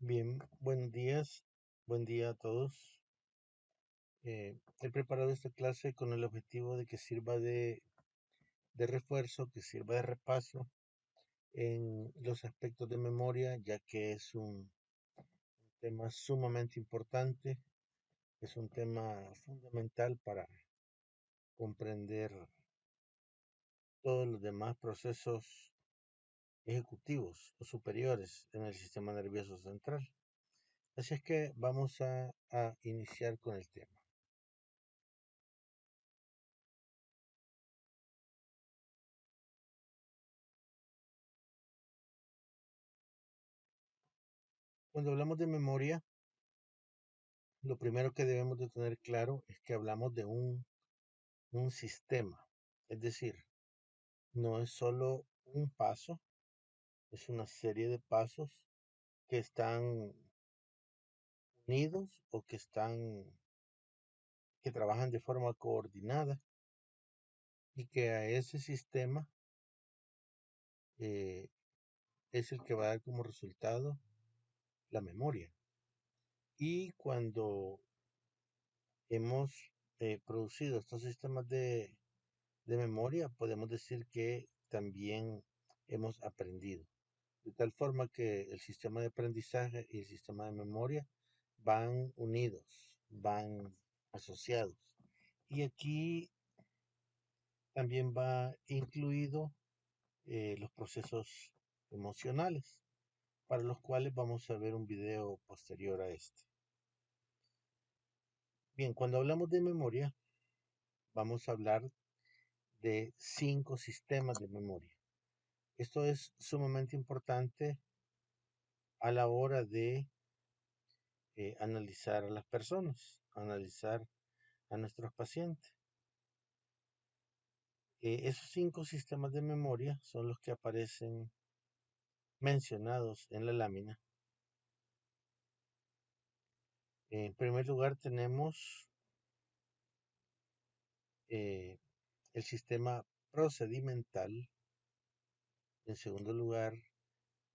Bien, buenos días, buen día a todos. He preparado esta clase con el objetivo de que sirva de refuerzo, que sirva de repaso en los aspectos de memoria, ya que es un tema sumamente importante, es un tema fundamental para comprender todos los demás procesos ejecutivos o superiores en el sistema nervioso central. Así es que vamos a iniciar con el tema. Cuando hablamos de memoria, lo primero que debemos de tener claro es que hablamos de un sistema. Es decir, no es solo un paso, es una serie de pasos que están unidos o que trabajan de forma coordinada y que a ese sistema eh, es el que va a dar como resultado la memoria. Y cuando hemos producido estos sistemas de memoria, podemos decir que también hemos aprendido. De tal forma que el sistema de aprendizaje y el sistema de memoria van unidos, van asociados. Y aquí también va incluido los procesos emocionales, para los cuales vamos a ver un video posterior a este. Bien, cuando hablamos de memoria, vamos a hablar de 5 sistemas de memoria. Esto es sumamente importante a la hora de analizar a las personas, analizar a nuestros pacientes. Esos 5 sistemas de memoria son los que aparecen mencionados en la lámina. En primer lugar tenemos el sistema procedimental. En segundo lugar,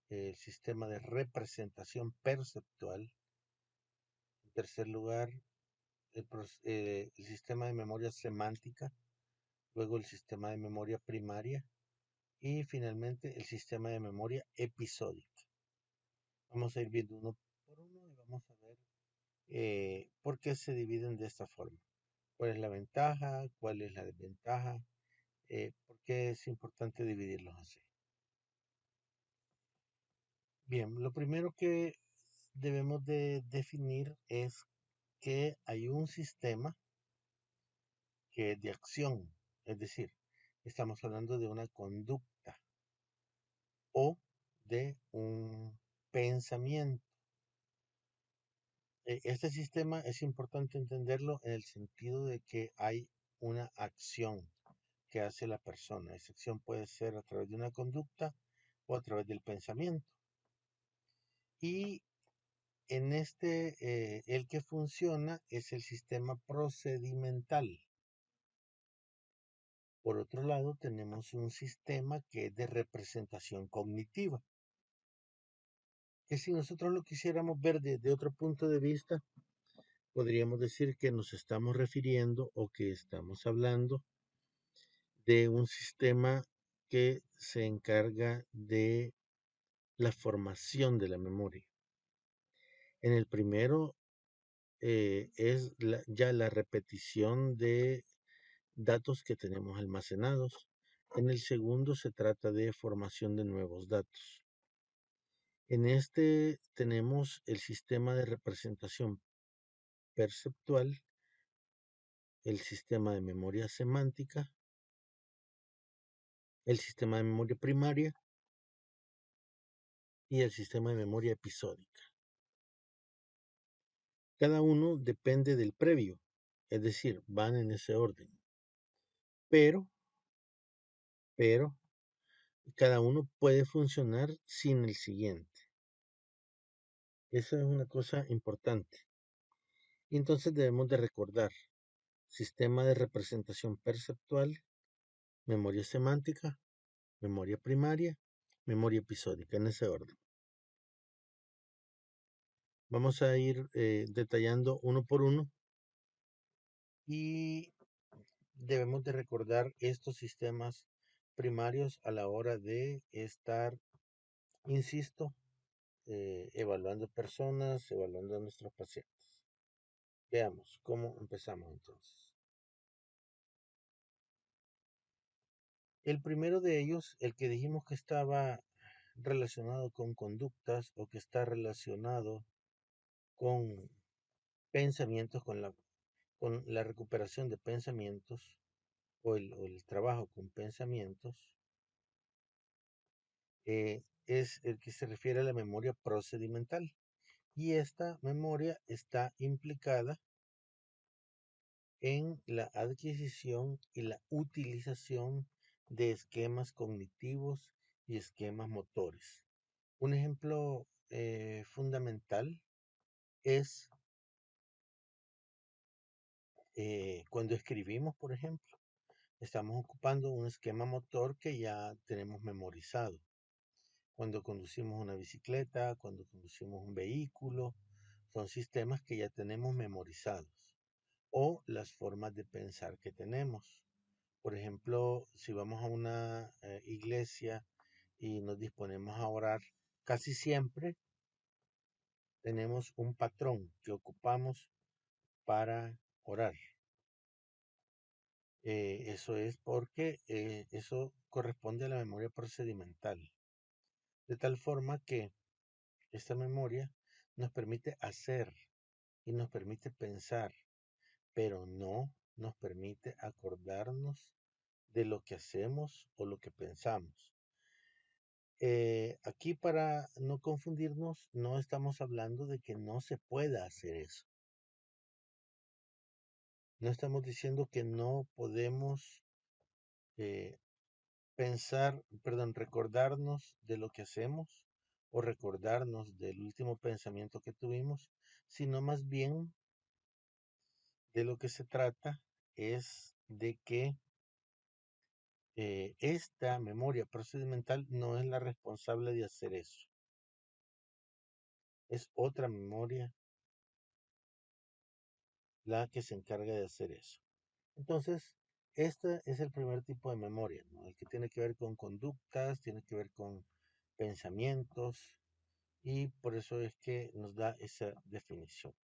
el sistema de representación perceptual. En tercer lugar, el sistema de memoria semántica. Luego el sistema de memoria primaria. Y finalmente el sistema de memoria episódica. Vamos a ir viendo uno por uno y vamos a ver por qué se dividen de esta forma. ¿Cuál es la ventaja? ¿Cuál es la desventaja? ¿Por qué es importante dividirlos así? Bien, lo primero que debemos de definir es que hay un sistema que es de acción, es decir, estamos hablando de una conducta o de un pensamiento. Este sistema es importante entenderlo en el sentido de que hay una acción que hace la persona. Esa acción puede ser a través de una conducta o a través del pensamiento. Y en el que funciona es el sistema procedimental. Por otro lado, tenemos un sistema que es de representación cognitiva, que si nosotros lo quisiéramos ver desde otro punto de vista, podríamos decir que nos estamos refiriendo o que estamos hablando de un sistema que se encarga de la formación de la memoria. En el primero es ya la repetición de datos que tenemos almacenados. En el segundo se trata de formación de nuevos datos. En este tenemos el sistema de representación perceptual, el sistema de memoria semántica, el sistema de memoria primaria y el sistema de memoria episódica. Cada uno depende del previo, es decir, van en ese orden. Pero cada uno puede funcionar sin el siguiente. Esa es una cosa importante. Y entonces debemos de recordar sistema de representación perceptual, memoria semántica, memoria primaria, memoria episódica, en ese orden. Vamos a ir detallando uno por uno y debemos de recordar estos sistemas primarios a la hora de estar, insisto, evaluando personas, evaluando a nuestros pacientes. Veamos cómo empezamos entonces. El primero de ellos, el que dijimos que estaba relacionado con conductas o que está relacionado con pensamientos, con la recuperación de pensamientos o el trabajo con pensamientos, es el que se refiere a la memoria procedimental. Y esta memoria está implicada en la adquisición y la utilización de esquemas cognitivos y esquemas motores. Un ejemplo fundamental es cuando escribimos, por ejemplo, estamos ocupando un esquema motor que ya tenemos memorizado. Cuando conducimos una bicicleta, cuando conducimos un vehículo, son sistemas que ya tenemos memorizados. O las formas de pensar que tenemos. Por ejemplo, si vamos a una iglesia y nos disponemos a orar, casi siempre tenemos un patrón que ocupamos para orar. Eso es porque eso corresponde a la memoria procedimental. De tal forma que esta memoria nos permite hacer y nos permite pensar, pero no nos permite acordarnos de lo que hacemos o lo que pensamos. Aquí para no confundirnos, no estamos hablando de que no se pueda hacer eso. No estamos diciendo que no podemos eh, recordarnos de lo que hacemos o recordarnos del último pensamiento que tuvimos, sino más bien de lo que se trata es de que esta memoria procedimental no es la responsable de hacer eso. Es otra memoria la que se encarga de hacer eso. Entonces, este es el primer tipo de memoria, ¿no? El que tiene que ver con conductas, tiene que ver con pensamientos, y por eso es que nos da esa definición.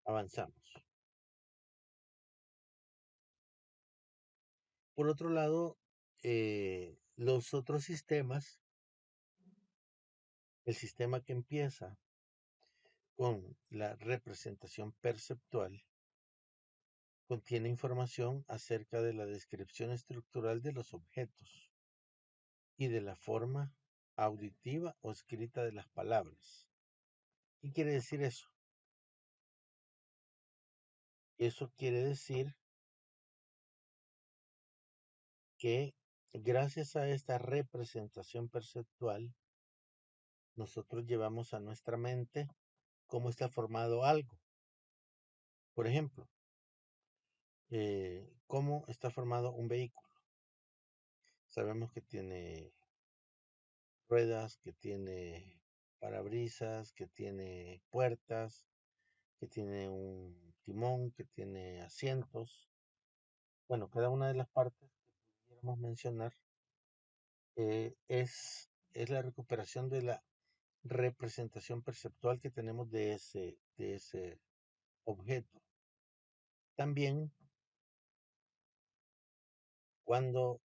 Avanzamos. Por otro lado, los otros sistemas, el sistema que empieza con la representación perceptual, contiene información acerca de la descripción estructural de los objetos y de la forma auditiva o escrita de las palabras. ¿Qué quiere decir eso? Eso quiere decir que gracias a esta representación perceptual, nosotros llevamos a nuestra mente cómo está formado algo. Por ejemplo, cómo está formado un vehículo. Sabemos que tiene ruedas, que tiene parabrisas, que tiene puertas, que tiene un timón, que tiene asientos. Bueno, cada una de las partes que pudiéramos mencionar es la recuperación de la representación perceptual que tenemos de ese objeto. También cuando,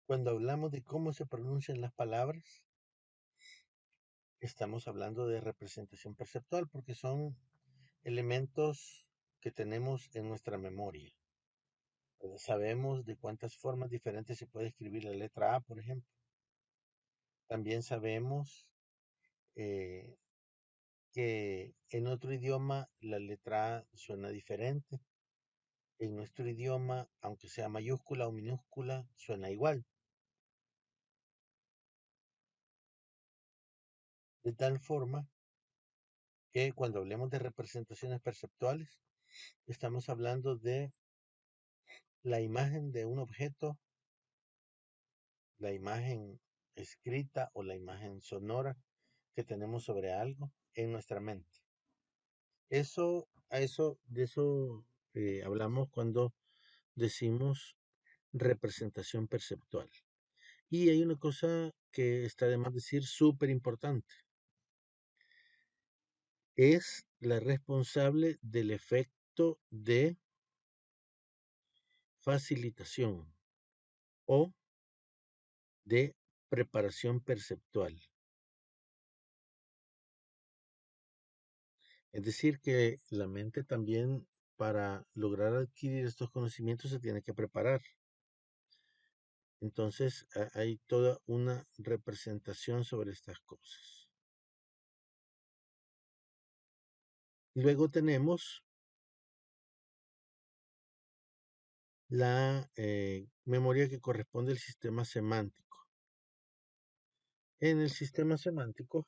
cuando hablamos de cómo se pronuncian las palabras, estamos hablando de representación perceptual porque son elementos que tenemos en nuestra memoria. Sabemos de cuántas formas diferentes se puede escribir la letra A, por ejemplo. También sabemos eh, que en otro idioma la letra A suena diferente. En nuestro idioma, aunque sea mayúscula o minúscula, suena igual. De tal forma que cuando hablemos de representaciones perceptuales, estamos hablando de la imagen de un objeto la imagen escrita o la imagen sonora que tenemos sobre algo en nuestra mente. De eso hablamos cuando decimos representación perceptual. Y hay una cosa que está de más decir súper importante. Es la responsable del efecto de facilitación o de preparación perceptual. Es decir, que la mente también, para lograr adquirir estos conocimientos, se tiene que preparar. Entonces, hay toda una representación sobre estas cosas. Luego tenemos la memoria que corresponde al sistema semántico. En el sistema semántico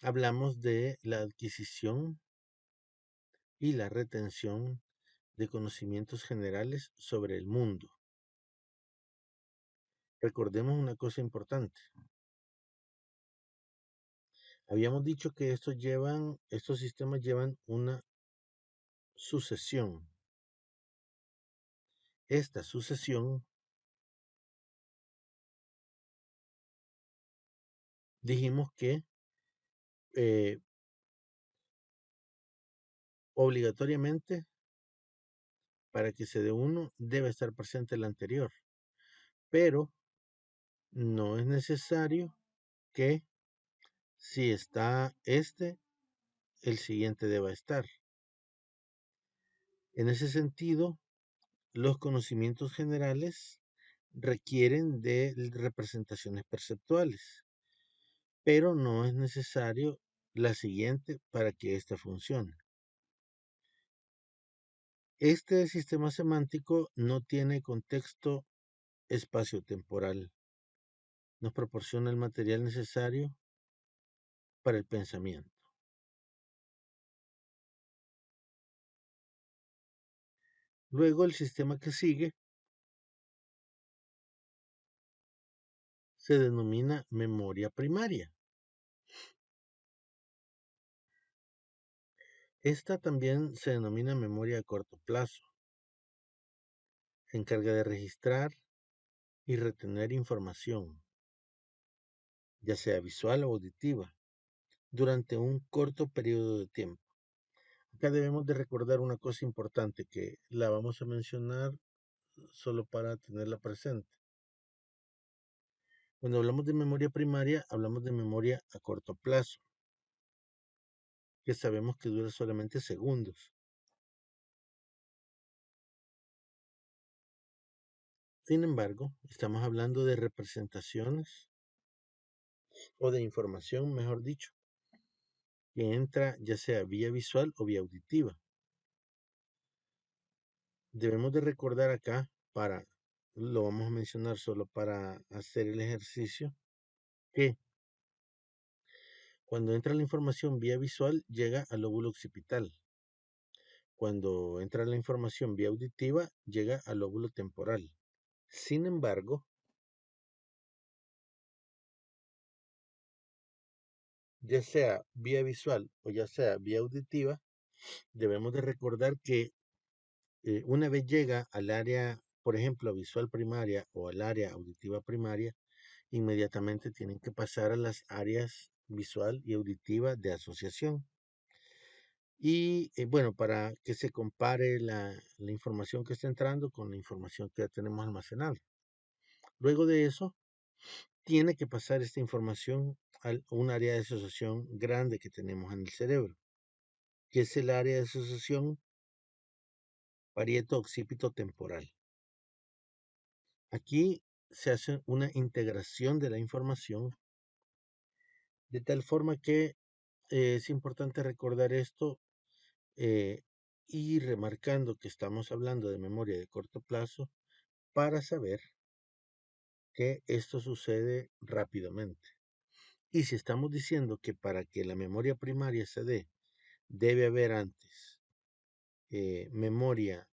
hablamos de la adquisición y la retención de conocimientos generales sobre el mundo. Recordemos una cosa importante. Habíamos dicho que estos sistemas llevan una sucesión. Esta sucesión, dijimos que obligatoriamente, para que se dé uno, debe estar presente el anterior. Pero no es necesario que si está el siguiente deba estar. En ese sentido, los conocimientos generales requieren de representaciones perceptuales, pero no es necesario la siguiente para que ésta funcione. Este sistema semántico no tiene contexto espacio-temporal. Nos proporciona el material necesario para el pensamiento. Luego, el sistema que sigue se denomina memoria primaria. Esta también se denomina memoria a corto plazo. Se encarga de registrar y retener información, ya sea visual o auditiva, durante un corto periodo de tiempo. Acá debemos de recordar una cosa importante que la vamos a mencionar solo para tenerla presente. Cuando hablamos de memoria primaria, hablamos de memoria a corto plazo, que sabemos que dura solamente segundos. Sin embargo, estamos hablando de representaciones o de información, mejor dicho, que entra ya sea vía visual o vía auditiva. Debemos de recordar acá, lo vamos a mencionar solo para hacer el ejercicio, que cuando entra la información vía visual llega al lóbulo occipital. Cuando entra la información vía auditiva llega al lóbulo temporal. Sin embargo, ya sea vía visual o ya sea vía auditiva, debemos de recordar que una vez llega al área, por ejemplo, visual primaria o al área auditiva primaria, inmediatamente tienen que pasar a las áreas visual y auditiva de asociación. Y bueno, para que se compare la información que está entrando con la información que ya tenemos almacenada. Luego de eso, tiene que pasar esta información a un área de asociación grande que tenemos en el cerebro, que es el área de asociación parieto-occipito temporal. Aquí se hace una integración de la información de tal forma que es importante recordar esto y remarcando que estamos hablando de memoria de corto plazo para saber que esto sucede rápidamente. Y si estamos diciendo que para que la memoria primaria se dé, debe haber antes memoria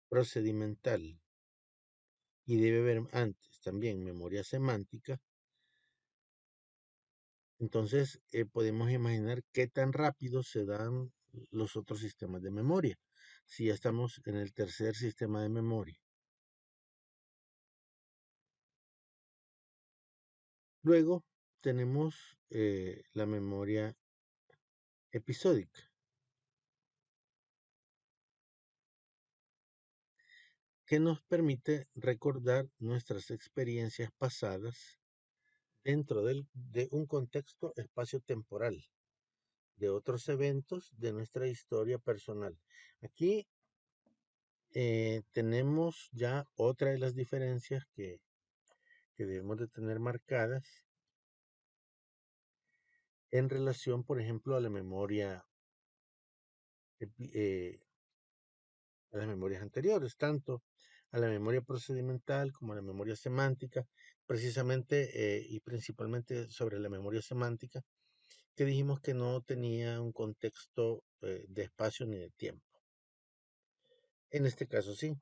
procedimental y debe haber antes también memoria semántica. Entonces podemos imaginar qué tan rápido se dan los otros sistemas de memoria, si ya estamos en el tercer sistema de memoria. Luego tenemos la memoria episódica, que nos permite recordar nuestras experiencias pasadas dentro de un contexto espacio-temporal, de otros eventos de nuestra historia personal. Aquí tenemos ya otra de las diferencias que debemos de tener marcadas en relación, por ejemplo, a la memoria, a las memorias anteriores, tanto a la memoria procedimental como a la memoria semántica, precisamente y principalmente sobre la memoria semántica, que dijimos que no tenía un contexto de espacio ni de tiempo. En este caso sí,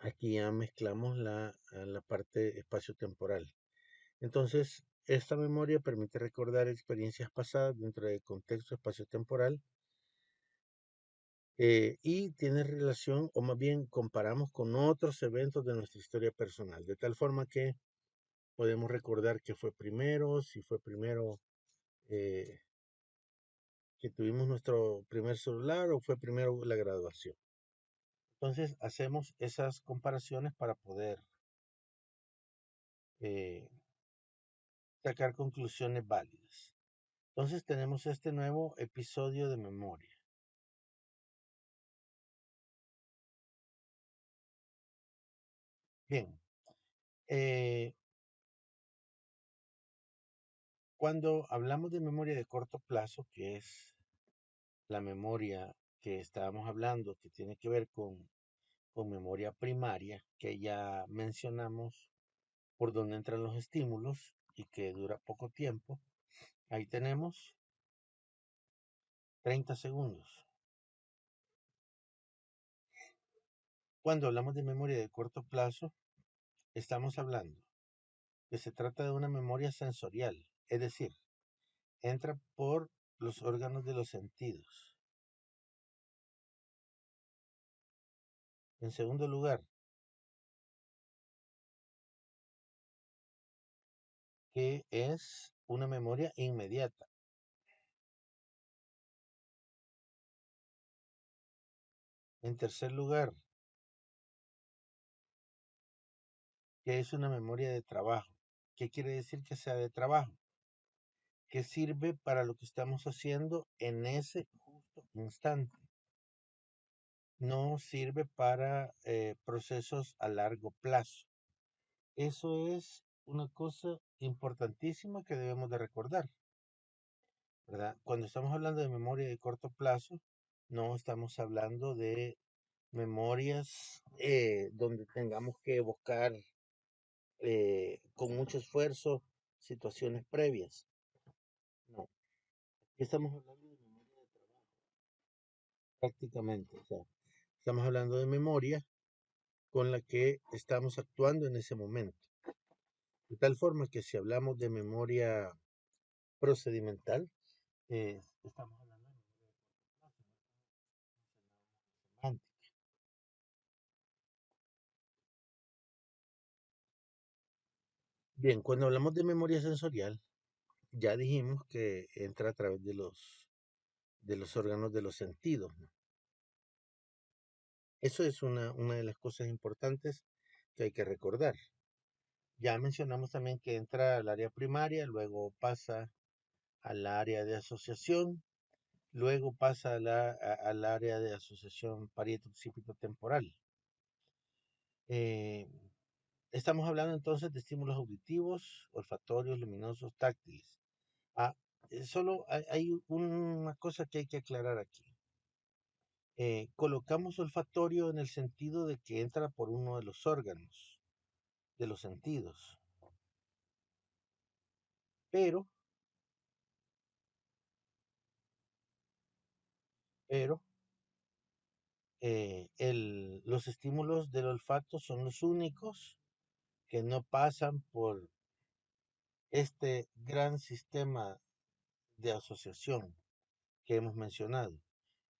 aquí ya mezclamos la parte espacio-temporal. Entonces, esta memoria permite recordar experiencias pasadas dentro del contexto espacio-temporal y tiene relación, o más bien comparamos con otros eventos de nuestra historia personal, de tal forma que podemos recordar qué fue primero, si fue primero eh, que tuvimos nuestro primer celular o fue primero la graduación. Entonces, hacemos esas comparaciones para poder eh, sacar conclusiones válidas. Entonces, tenemos este nuevo episodio de memoria. Bien, cuando hablamos de memoria de corto plazo, que es la memoria que estábamos hablando, que tiene que ver con memoria primaria, que ya mencionamos por donde entran los estímulos y que dura poco tiempo, ahí tenemos 30 segundos. Cuando hablamos de memoria de corto plazo, estamos hablando que se trata de una memoria sensorial, es decir, entra por los órganos de los sentidos. En segundo lugar, que es una memoria inmediata. En tercer lugar, que es una memoria de trabajo. ¿Qué quiere decir que sea de trabajo? Que sirve para lo que estamos haciendo en ese justo instante. No sirve para procesos a largo plazo. Eso es una cosa importantísima que debemos de recordar, ¿verdad? Cuando estamos hablando de memoria de corto plazo, no estamos hablando de memorias donde tengamos que buscar con mucho esfuerzo situaciones previas. No, aquí estamos hablando de memoria de trabajo, prácticamente. O sea, estamos hablando de memoria con la que estamos actuando en ese momento. De tal forma que si hablamos de memoria procedimental, estamos hablando de memoria semántica. Bien, cuando hablamos de memoria sensorial, ya dijimos que entra a través de los órganos de los sentidos, ¿no? Eso es una de las cosas importantes que hay que recordar. Ya mencionamos también que entra al área primaria, luego pasa al área de asociación, luego pasa al área de asociación parieto-occipito temporal. Eh, estamos hablando entonces de estímulos auditivos, olfatorios, luminosos, táctiles. Ah, solo hay una cosa que hay que aclarar aquí. Colocamos olfatorio en el sentido de que entra por uno de los órganos, de los sentidos, pero, pero los estímulos del olfato son los únicos que no pasan por este gran sistema de asociación que hemos mencionado.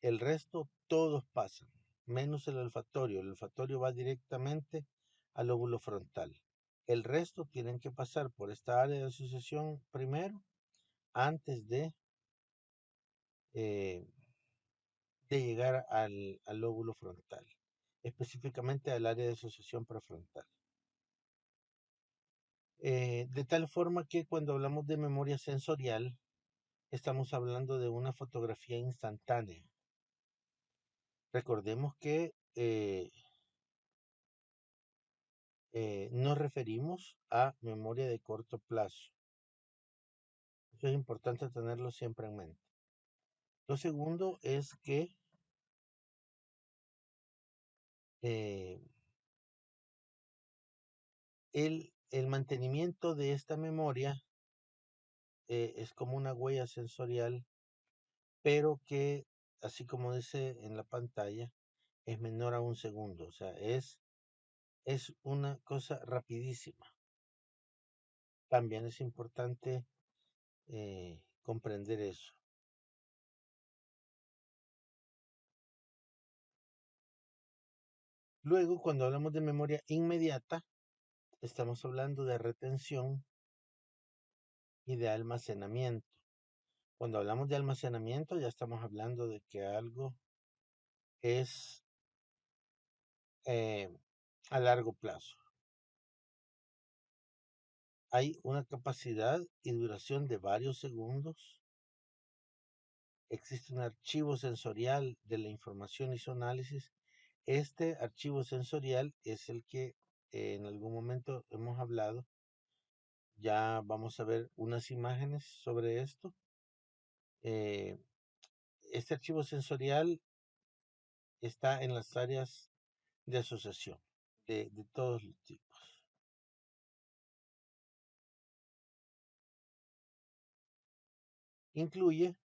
El resto todos pasan, menos el olfatorio. El olfatorio va directamente al lóbulo frontal. El resto tienen que pasar por esta área de asociación primero, antes eh, de llegar al lóbulo frontal, específicamente al área de asociación prefrontal. De tal forma que cuando hablamos de memoria sensorial, estamos hablando de una fotografía instantánea. Recordemos que nos referimos a memoria de corto plazo. Eso es importante tenerlo siempre en mente. Lo segundo es que el mantenimiento de esta memoria es como una huella sensorial, pero que, así como dice en la pantalla, es menor a un segundo. O sea, es una cosa rapidísima. También es importante comprender eso. Luego, cuando hablamos de memoria inmediata, estamos hablando de retención y de almacenamiento. Cuando hablamos de almacenamiento, ya estamos hablando de que algo es a largo plazo. Hay una capacidad y duración de varios segundos. Existe un archivo sensorial de la información y su análisis. Este archivo sensorial es el que en algún momento hemos hablado. Ya vamos a ver unas imágenes sobre esto. Este archivo sensorial está en las áreas de asociación de todos los tipos. Incluye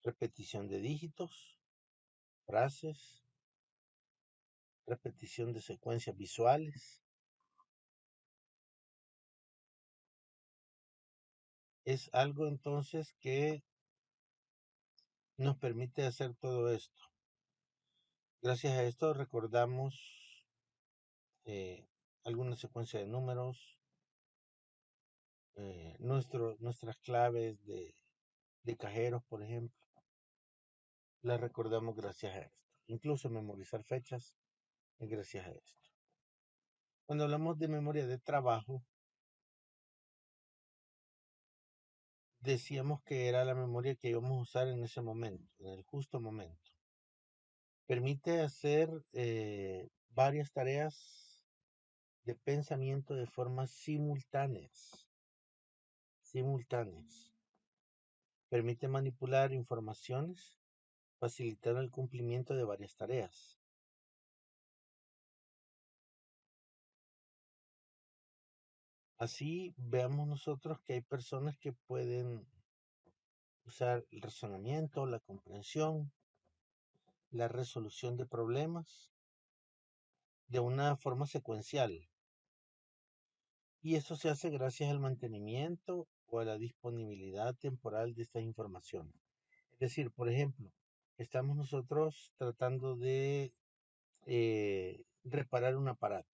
repetición de dígitos, frases, repetición de secuencias visuales. Es algo entonces que nos permite hacer todo esto. Gracias a esto recordamos alguna secuencia de números, nuestras claves de cajeros, por ejemplo, las recordamos gracias a esto. Incluso memorizar fechas es gracias a esto. Cuando hablamos de memoria de trabajo, decíamos que era la memoria que íbamos a usar en ese momento, en el justo momento. Permite hacer varias tareas de pensamiento de forma simultáneas. Permite manipular informaciones, facilitando el cumplimiento de varias tareas. Así veamos nosotros que hay personas que pueden usar el razonamiento, la comprensión, la resolución de problemas de una forma secuencial. Y eso se hace gracias al mantenimiento o a la disponibilidad temporal de estas informaciones. Es decir, por ejemplo, estamos nosotros tratando de reparar un aparato.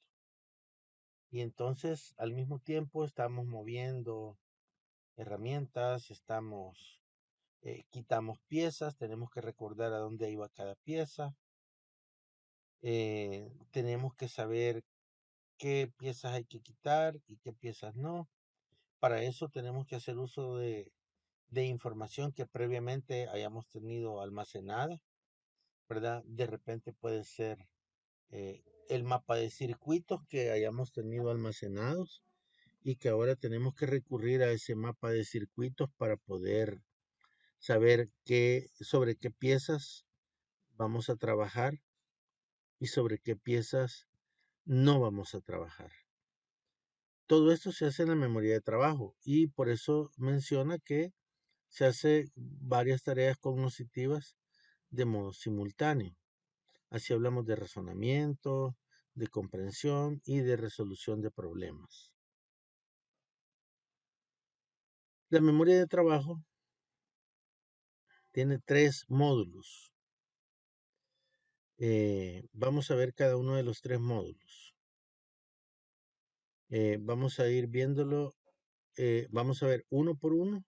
Y entonces al mismo tiempo estamos moviendo herramientas, quitamos piezas, tenemos que recordar a dónde iba cada pieza, tenemos que saber qué piezas hay que quitar y qué piezas no. Para eso tenemos que hacer uso de información que previamente hayamos tenido almacenada, ¿verdad? De repente puede ser el mapa de circuitos que hayamos tenido almacenados y que ahora tenemos que recurrir a ese mapa de circuitos para poder saber sobre qué piezas vamos a trabajar y sobre qué piezas no vamos a trabajar. Todo esto se hace en la memoria de trabajo y por eso menciona que se hace varias tareas cognitivas de modo simultáneo. Así hablamos de razonamiento, de comprensión y de resolución de problemas. La memoria de trabajo tiene 3 módulos. Vamos a ver cada uno de los 3 módulos. Vamos a ir viéndolo, vamos a ver uno por uno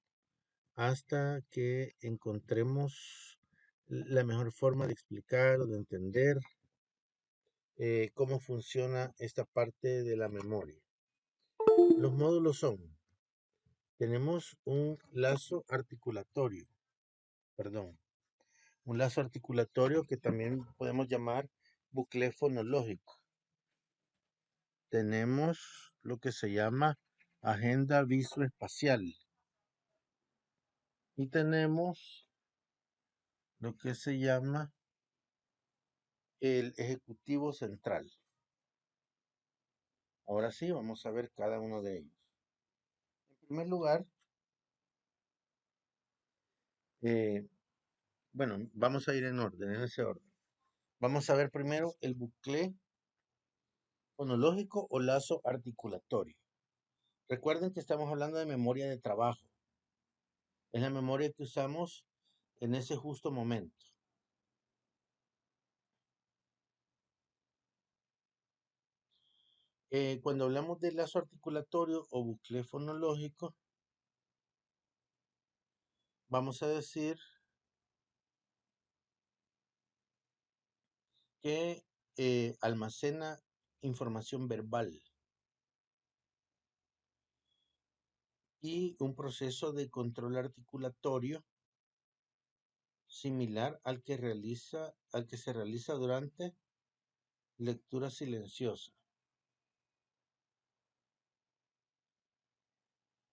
hasta que encontremos la mejor forma de explicar o de entender cómo funciona esta parte de la memoria. Los módulos son, tenemos un lazo articulatorio, que también podemos llamar bucle fonológico. Tenemos lo que se llama agenda visoespacial y tenemos lo que se llama el ejecutivo central. Ahora sí, vamos a ver cada uno de ellos. En primer lugar, vamos a ir en orden, en ese orden. Vamos a ver primero el bucle fonológico o lazo articulatorio. Recuerden que estamos hablando de memoria de trabajo. Es la memoria que usamos en ese justo momento. Cuando hablamos de lazo articulatorio o bucle fonológico, vamos a decir que almacena información verbal y un proceso de control articulatorio similar al que se realiza durante lectura silenciosa.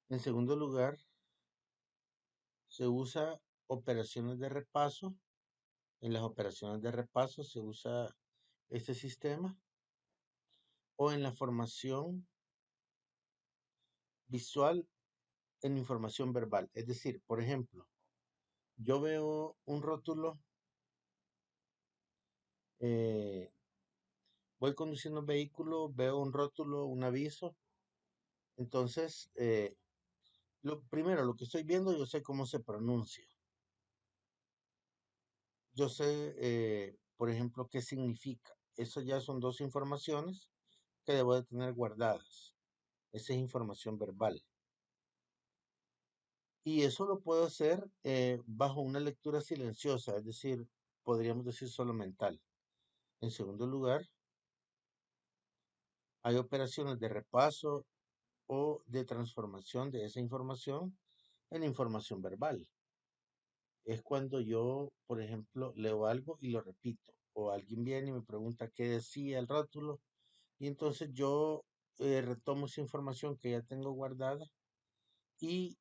En segundo lugar, se usa operaciones de repaso. En las operaciones de repaso se usa este sistema, o en la formación visual en información verbal. Es decir, por ejemplo, yo veo un rótulo, voy conduciendo un vehículo, veo un rótulo, un aviso. Entonces, lo que estoy viendo, yo sé cómo se pronuncia. Yo sé, por ejemplo, qué significa. Eso ya son 2 informaciones que debo de tener guardadas. Esa es información verbal. Y eso lo puedo hacer bajo una lectura silenciosa, es decir, podríamos decir solo mental. En segundo lugar, hay operaciones de repaso o de transformación de esa información en información verbal. Es cuando yo, por ejemplo, leo algo y lo repito, o alguien viene y me pregunta qué decía el rótulo, y entonces yo retomo esa información que ya tengo guardada y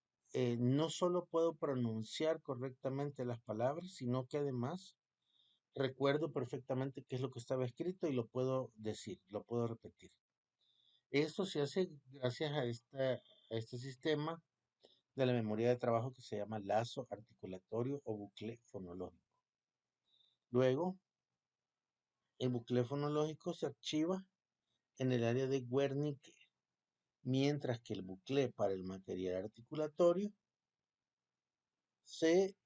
no solo puedo pronunciar correctamente las palabras, sino que además recuerdo perfectamente qué es lo que estaba escrito y lo puedo decir, lo puedo repetir. Esto se hace gracias a este sistema de la memoria de trabajo que se llama lazo articulatorio o bucle fonológico. Luego, el bucle fonológico se archiva en el área de Wernicke, mientras que el bucle para el material articulatorio se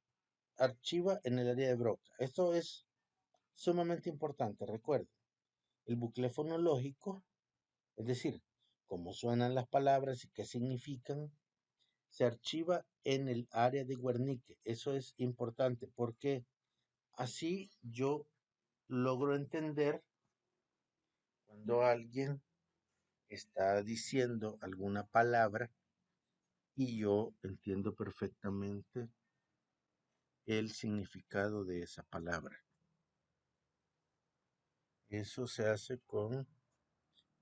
archiva en el área de Broca. Esto es sumamente importante, recuerden. El bucle fonológico, es decir, cómo suenan las palabras y qué significan, se archiva en el área de Wernicke. Eso es importante porque así yo logro entender cuando alguien está diciendo alguna palabra y yo entiendo perfectamente el significado de esa palabra. Eso se hace con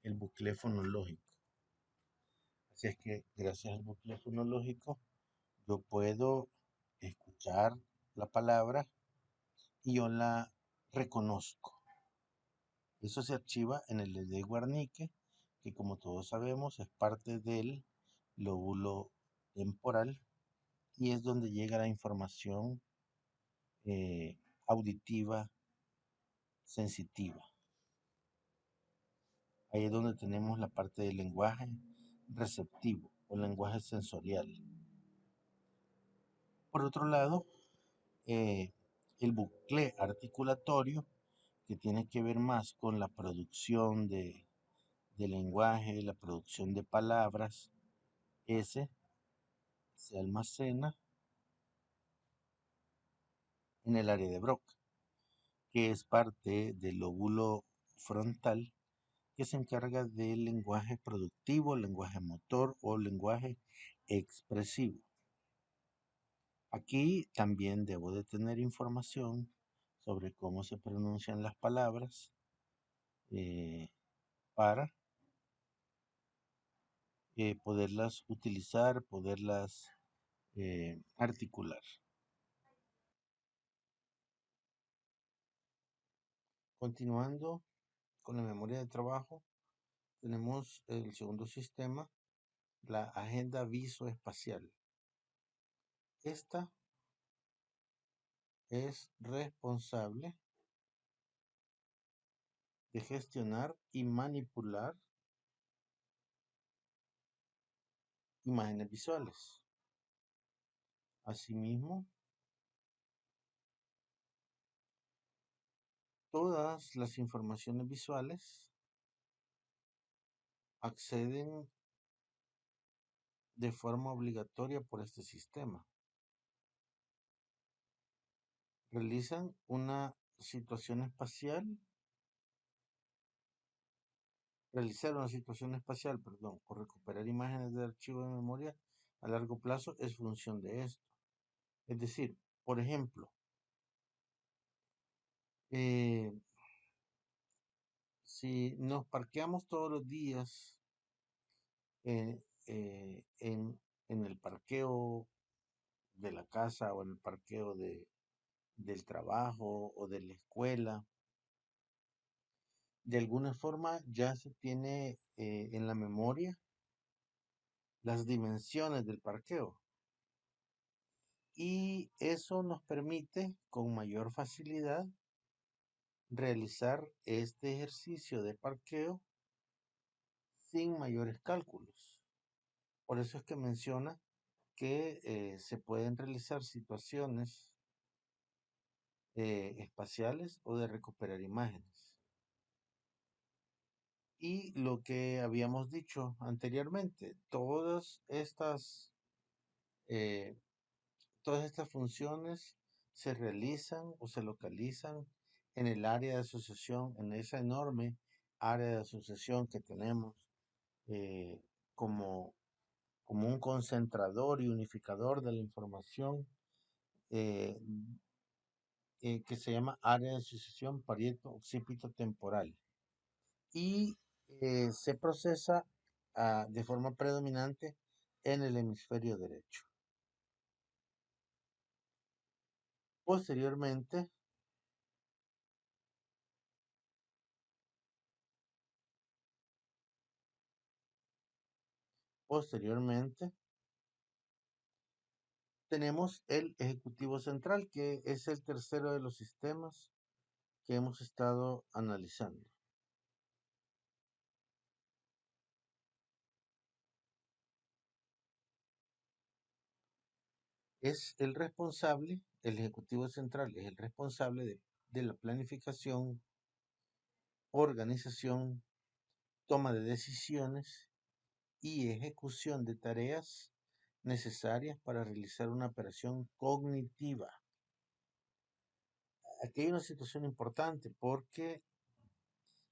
el bucle fonológico. Así es que gracias al bucle fonológico yo puedo escuchar la palabra y yo la reconozco. Eso se archiva en el de Wernicke que como todos sabemos es parte del lóbulo temporal y es donde llega la información auditiva sensitiva. Ahí es donde tenemos la parte del lenguaje receptivo o lenguaje sensorial. Por otro lado, el bucle articulatorio, que tiene que ver más con la producción de lenguaje, la producción de palabras, ese se almacena en el área de Broca, que es parte del lóbulo frontal que se encarga del lenguaje productivo, lenguaje motor o lenguaje expresivo. Aquí también debo de tener información sobre cómo se pronuncian las palabras para poderlas utilizar, poderlas articular. Continuando con la memoria de trabajo, tenemos el segundo sistema, la agenda visoespacial. Esta es responsable de gestionar y manipular imágenes visuales. Asimismo, todas las informaciones visuales acceden de forma obligatoria por este sistema. Realizan una situación espacial, realizar una situación espacial, perdón, o recuperar imágenes de archivo de memoria a largo plazo es función de esto. Es decir, por ejemplo, si nos parqueamos todos los días eh, eh, en, en el parqueo de la casa o en el parqueo del trabajo o de la escuela, de alguna forma ya se tiene en la memoria las dimensiones del parqueo y eso nos permite con mayor facilidad realizar este ejercicio de parqueo sin mayores cálculos. Por eso es que menciona que se pueden realizar situaciones espaciales o de recuperar imágenes. Y lo que habíamos dicho anteriormente, eh, todas estas funciones se realizan o se localizan en el área de asociación, en esa enorme área de asociación que tenemos eh, como, como un concentrador y unificador de la información eh, que se llama área de asociación parieto-occipito temporal y se procesa de forma predominante en el hemisferio derecho. Posteriormente, tenemos el ejecutivo central, que es el tercero de los sistemas que hemos estado analizando. Es el responsable, el ejecutivo central es el responsable de la planificación, organización, toma de decisiones y ejecución de tareas necesarias para realizar una operación cognitiva. Aquí hay una situación importante porque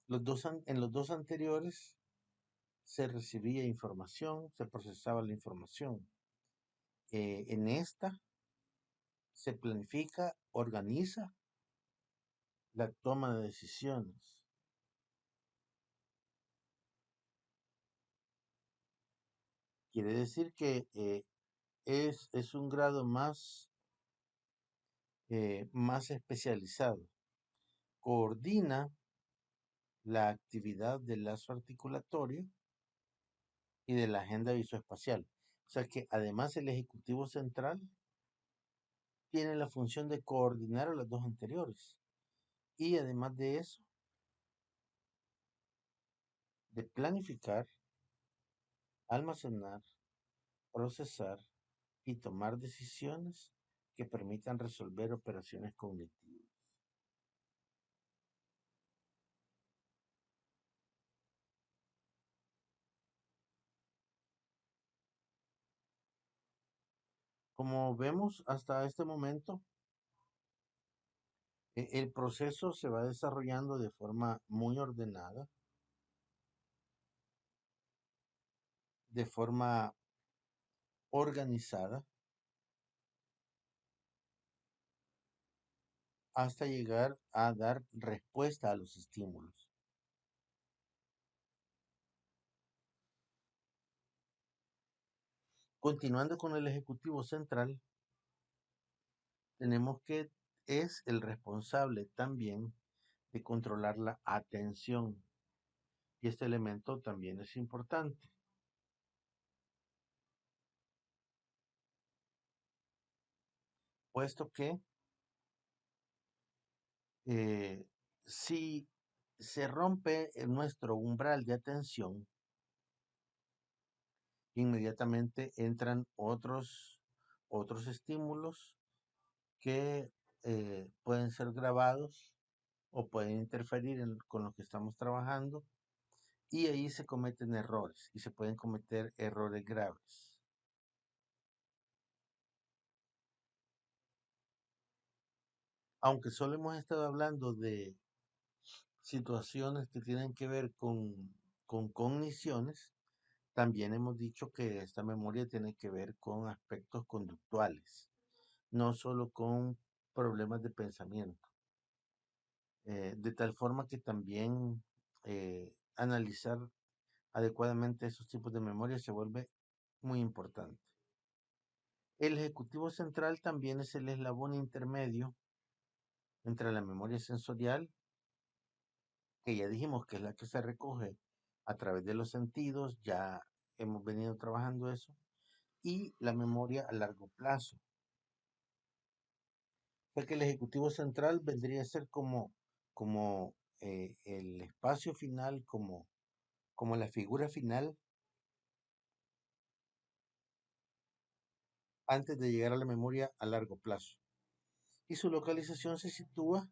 en los dos anteriores se recibía información, se procesaba la información. En esta se planifica, organiza la toma de decisiones. Quiere decir que es un grado más especializado. Coordina la actividad del lazo articulatorio y de la agenda visoespacial. O sea que además el Ejecutivo Central tiene la función de coordinar a las dos anteriores. Y además de eso, de planificar, almacenar, procesar y tomar decisiones que permitan resolver operaciones cognitivas. Como vemos hasta este momento, el proceso se va desarrollando de forma muy ordenada, de forma organizada, hasta llegar a dar respuesta a los estímulos. Continuando con el Ejecutivo Central, tenemos que es el responsable también de controlar la atención. Y este elemento también es importante, puesto que si se rompe nuestro umbral de atención, inmediatamente entran otros estímulos que pueden ser grabados o pueden interferir con lo que estamos trabajando, y ahí se cometen errores y se pueden cometer errores graves. Aunque solo hemos estado hablando de situaciones que tienen que ver con cogniciones, también hemos dicho que esta memoria tiene que ver con aspectos conductuales, no solo con problemas de pensamiento. De tal forma que también analizar adecuadamente esos tipos de memoria se vuelve muy importante. El Ejecutivo Central también es el eslabón intermedio entre la memoria sensorial, que ya dijimos que es la que se recoge a través de los sentidos, ya hemos venido trabajando eso, y la memoria a largo plazo. Porque el Ejecutivo Central vendría a ser como el espacio final, como la figura final antes de llegar a la memoria a largo plazo. Y su localización se sitúa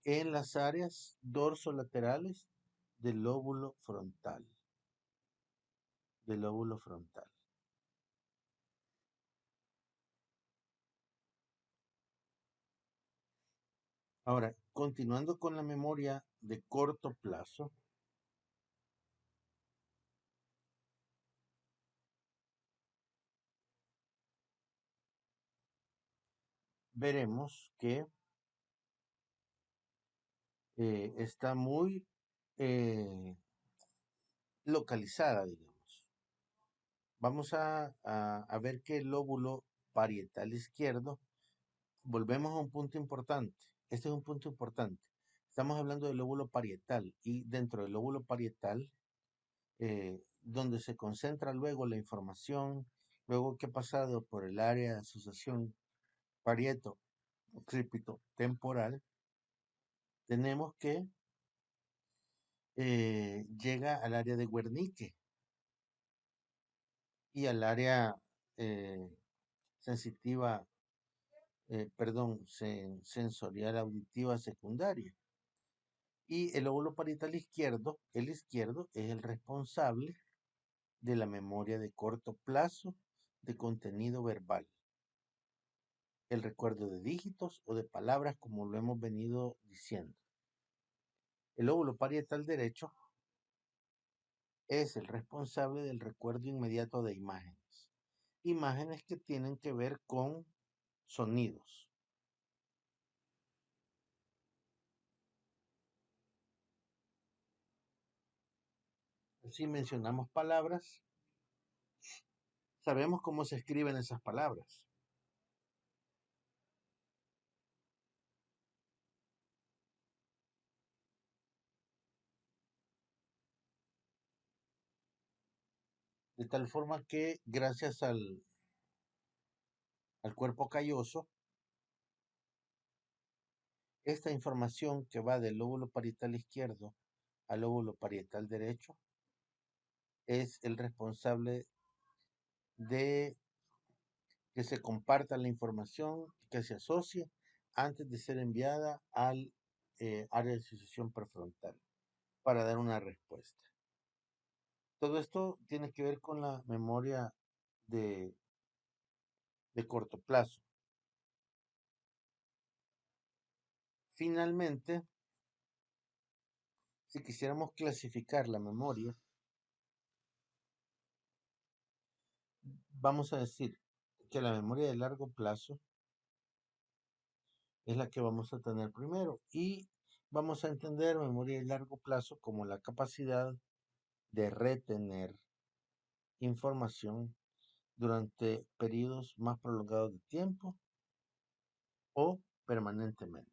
en las áreas dorsolaterales del lóbulo frontal. Del lóbulo frontal. Ahora, continuando con la memoria de corto plazo, veremos que está muy localizada, digamos. Vamos a ver que el lóbulo parietal izquierdo, volvemos a un punto importante. Este es un punto importante. Estamos hablando del lóbulo parietal y dentro del lóbulo parietal, donde se concentra luego la información, luego que ha pasado por el área de asociación parieto-occipito temporal, tenemos que llega al área de Wernicke y al área eh, sensitiva, sensorial auditiva secundaria. Y el lóbulo parietal izquierdo, el izquierdo, es el responsable de la memoria de corto plazo de contenido verbal, el recuerdo de dígitos o de palabras, como lo hemos venido diciendo. El lóbulo parietal derecho es el responsable del recuerdo inmediato de imágenes, imágenes que tienen que ver con sonidos. Si mencionamos palabras, sabemos cómo se escriben esas palabras. de tal forma que gracias al cuerpo calloso, esta información que va del lóbulo parietal izquierdo al lóbulo parietal derecho es el responsable de que se comparta la información, que se asocie antes de ser enviada al área de asociación prefrontal para dar una respuesta. Todo esto tiene que ver con la memoria de, de corto plazo. Finalmente, si quisiéramos clasificar la memoria, vamos a decir que la memoria de largo plazo es la que vamos a tener primero y vamos a entender memoria de largo plazo como la capacidad de retener información durante periodos más prolongados de tiempo o permanentemente.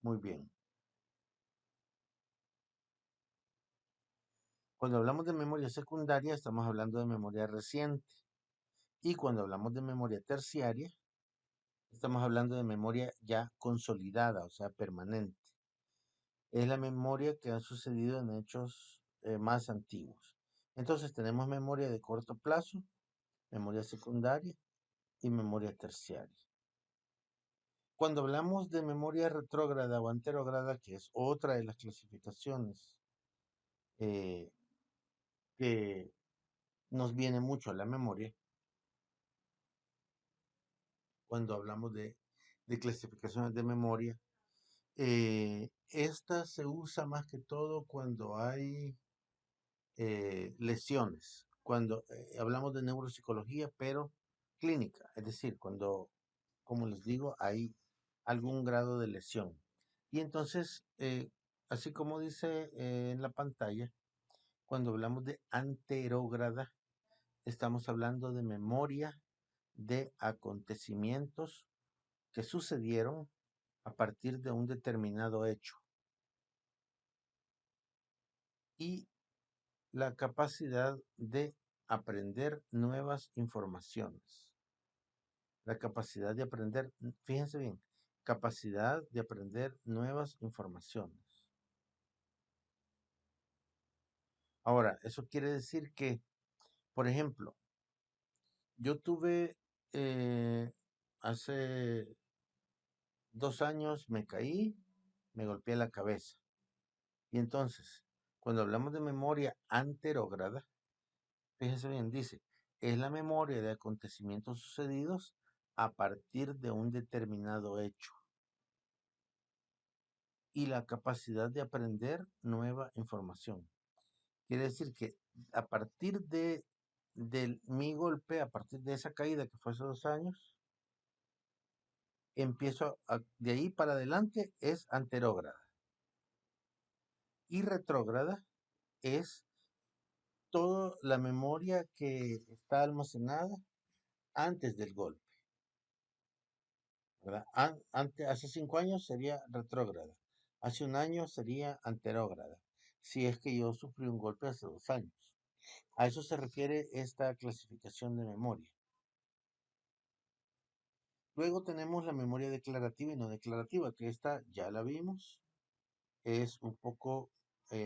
Muy bien. Cuando hablamos de memoria secundaria, estamos hablando de memoria reciente. Y cuando hablamos de memoria terciaria, estamos hablando de memoria ya consolidada, o sea, permanente. Es la memoria que ha sucedido en hechos más antiguos. Entonces tenemos memoria de corto plazo, memoria secundaria y memoria terciaria. Cuando hablamos de memoria retrógrada o anterógrada, que es otra de las clasificaciones eh, que nos viene mucho a la memoria, cuando hablamos de clasificaciones de memoria, esta se usa más que todo cuando hay lesiones, cuando hablamos de neuropsicología, pero clínica, es decir, cuando, como les digo, hay algún grado de lesión. Y entonces, así como dice en la pantalla, cuando hablamos de anterógrada, estamos hablando de memoria de acontecimientos que sucedieron a partir de un determinado hecho y la capacidad de aprender nuevas informaciones. La capacidad de aprender, fíjense bien, capacidad de aprender nuevas informaciones. Ahora, eso quiere decir que, por ejemplo, yo tuve hace 2 años, me caí, me golpeé la cabeza. Y entonces, cuando hablamos de memoria anterógrada, fíjese bien, dice, es la memoria de acontecimientos sucedidos a partir de un determinado hecho y la capacidad de aprender nueva información. Quiere decir que a partir de mi golpe, a partir de esa caída que fue hace 2 años, de ahí para adelante es anterógrada. Y retrógrada es toda la memoria que está almacenada antes del golpe, ¿verdad? Hace 5 años sería retrógrada, hace un año sería anterógrada, si es que yo sufrí un golpe hace 2 años. A eso se refiere esta clasificación de memoria. Luego tenemos la memoria declarativa y no declarativa, que esta ya la vimos, es un poco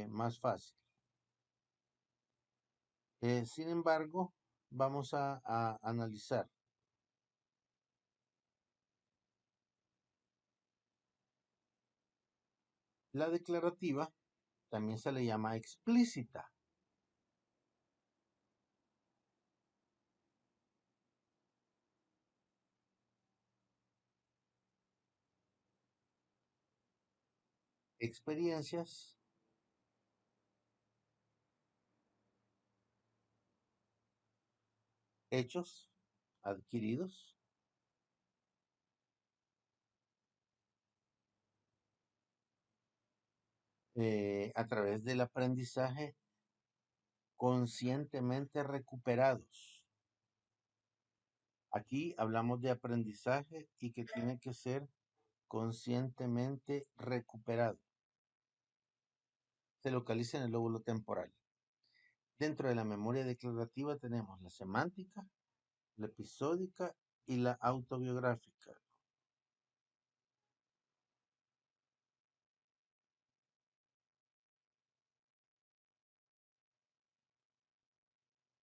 más fácil. Sin embargo, vamos a analizar. La declarativa también se le llama explícita. Experiencias, hechos adquiridos, a través del aprendizaje conscientemente recuperados Aquí hablamos de aprendizaje y que tiene que ser conscientemente recuperado. Se localiza en el lóbulo temporal. Dentro de la memoria declarativa tenemos la semántica, la episódica y la autobiográfica.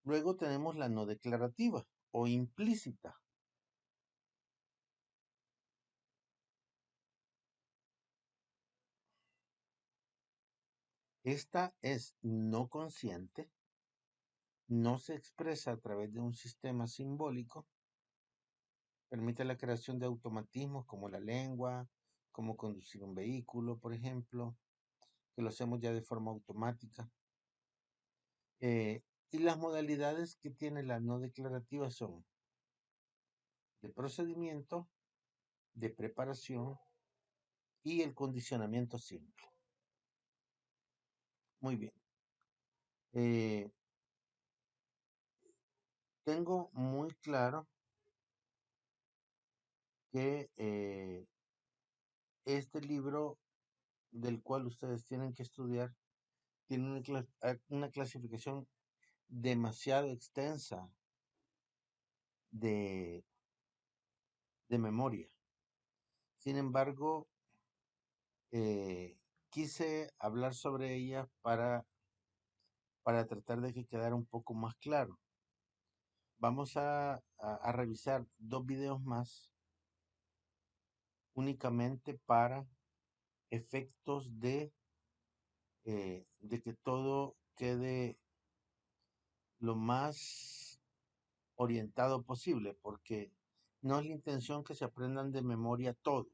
Luego tenemos la no declarativa o implícita. Esta es no consciente, no se expresa a través de un sistema simbólico, permite la creación de automatismos como la lengua, como conducir un vehículo, por ejemplo, que lo hacemos ya de forma automática. Y las modalidades que tiene la no declarativa son de procedimiento, de preparación y el condicionamiento simple. Muy bien. Tengo muy claro que este libro del cual ustedes tienen que estudiar tiene una clasificación demasiado extensa de, de memoria. Sin embargo, quise hablar sobre ella para tratar de que quedara un poco más claro. Vamos a revisar 2 videos más únicamente para efectos de que todo quede lo más orientado posible, porque no es la intención que se aprendan de memoria todo.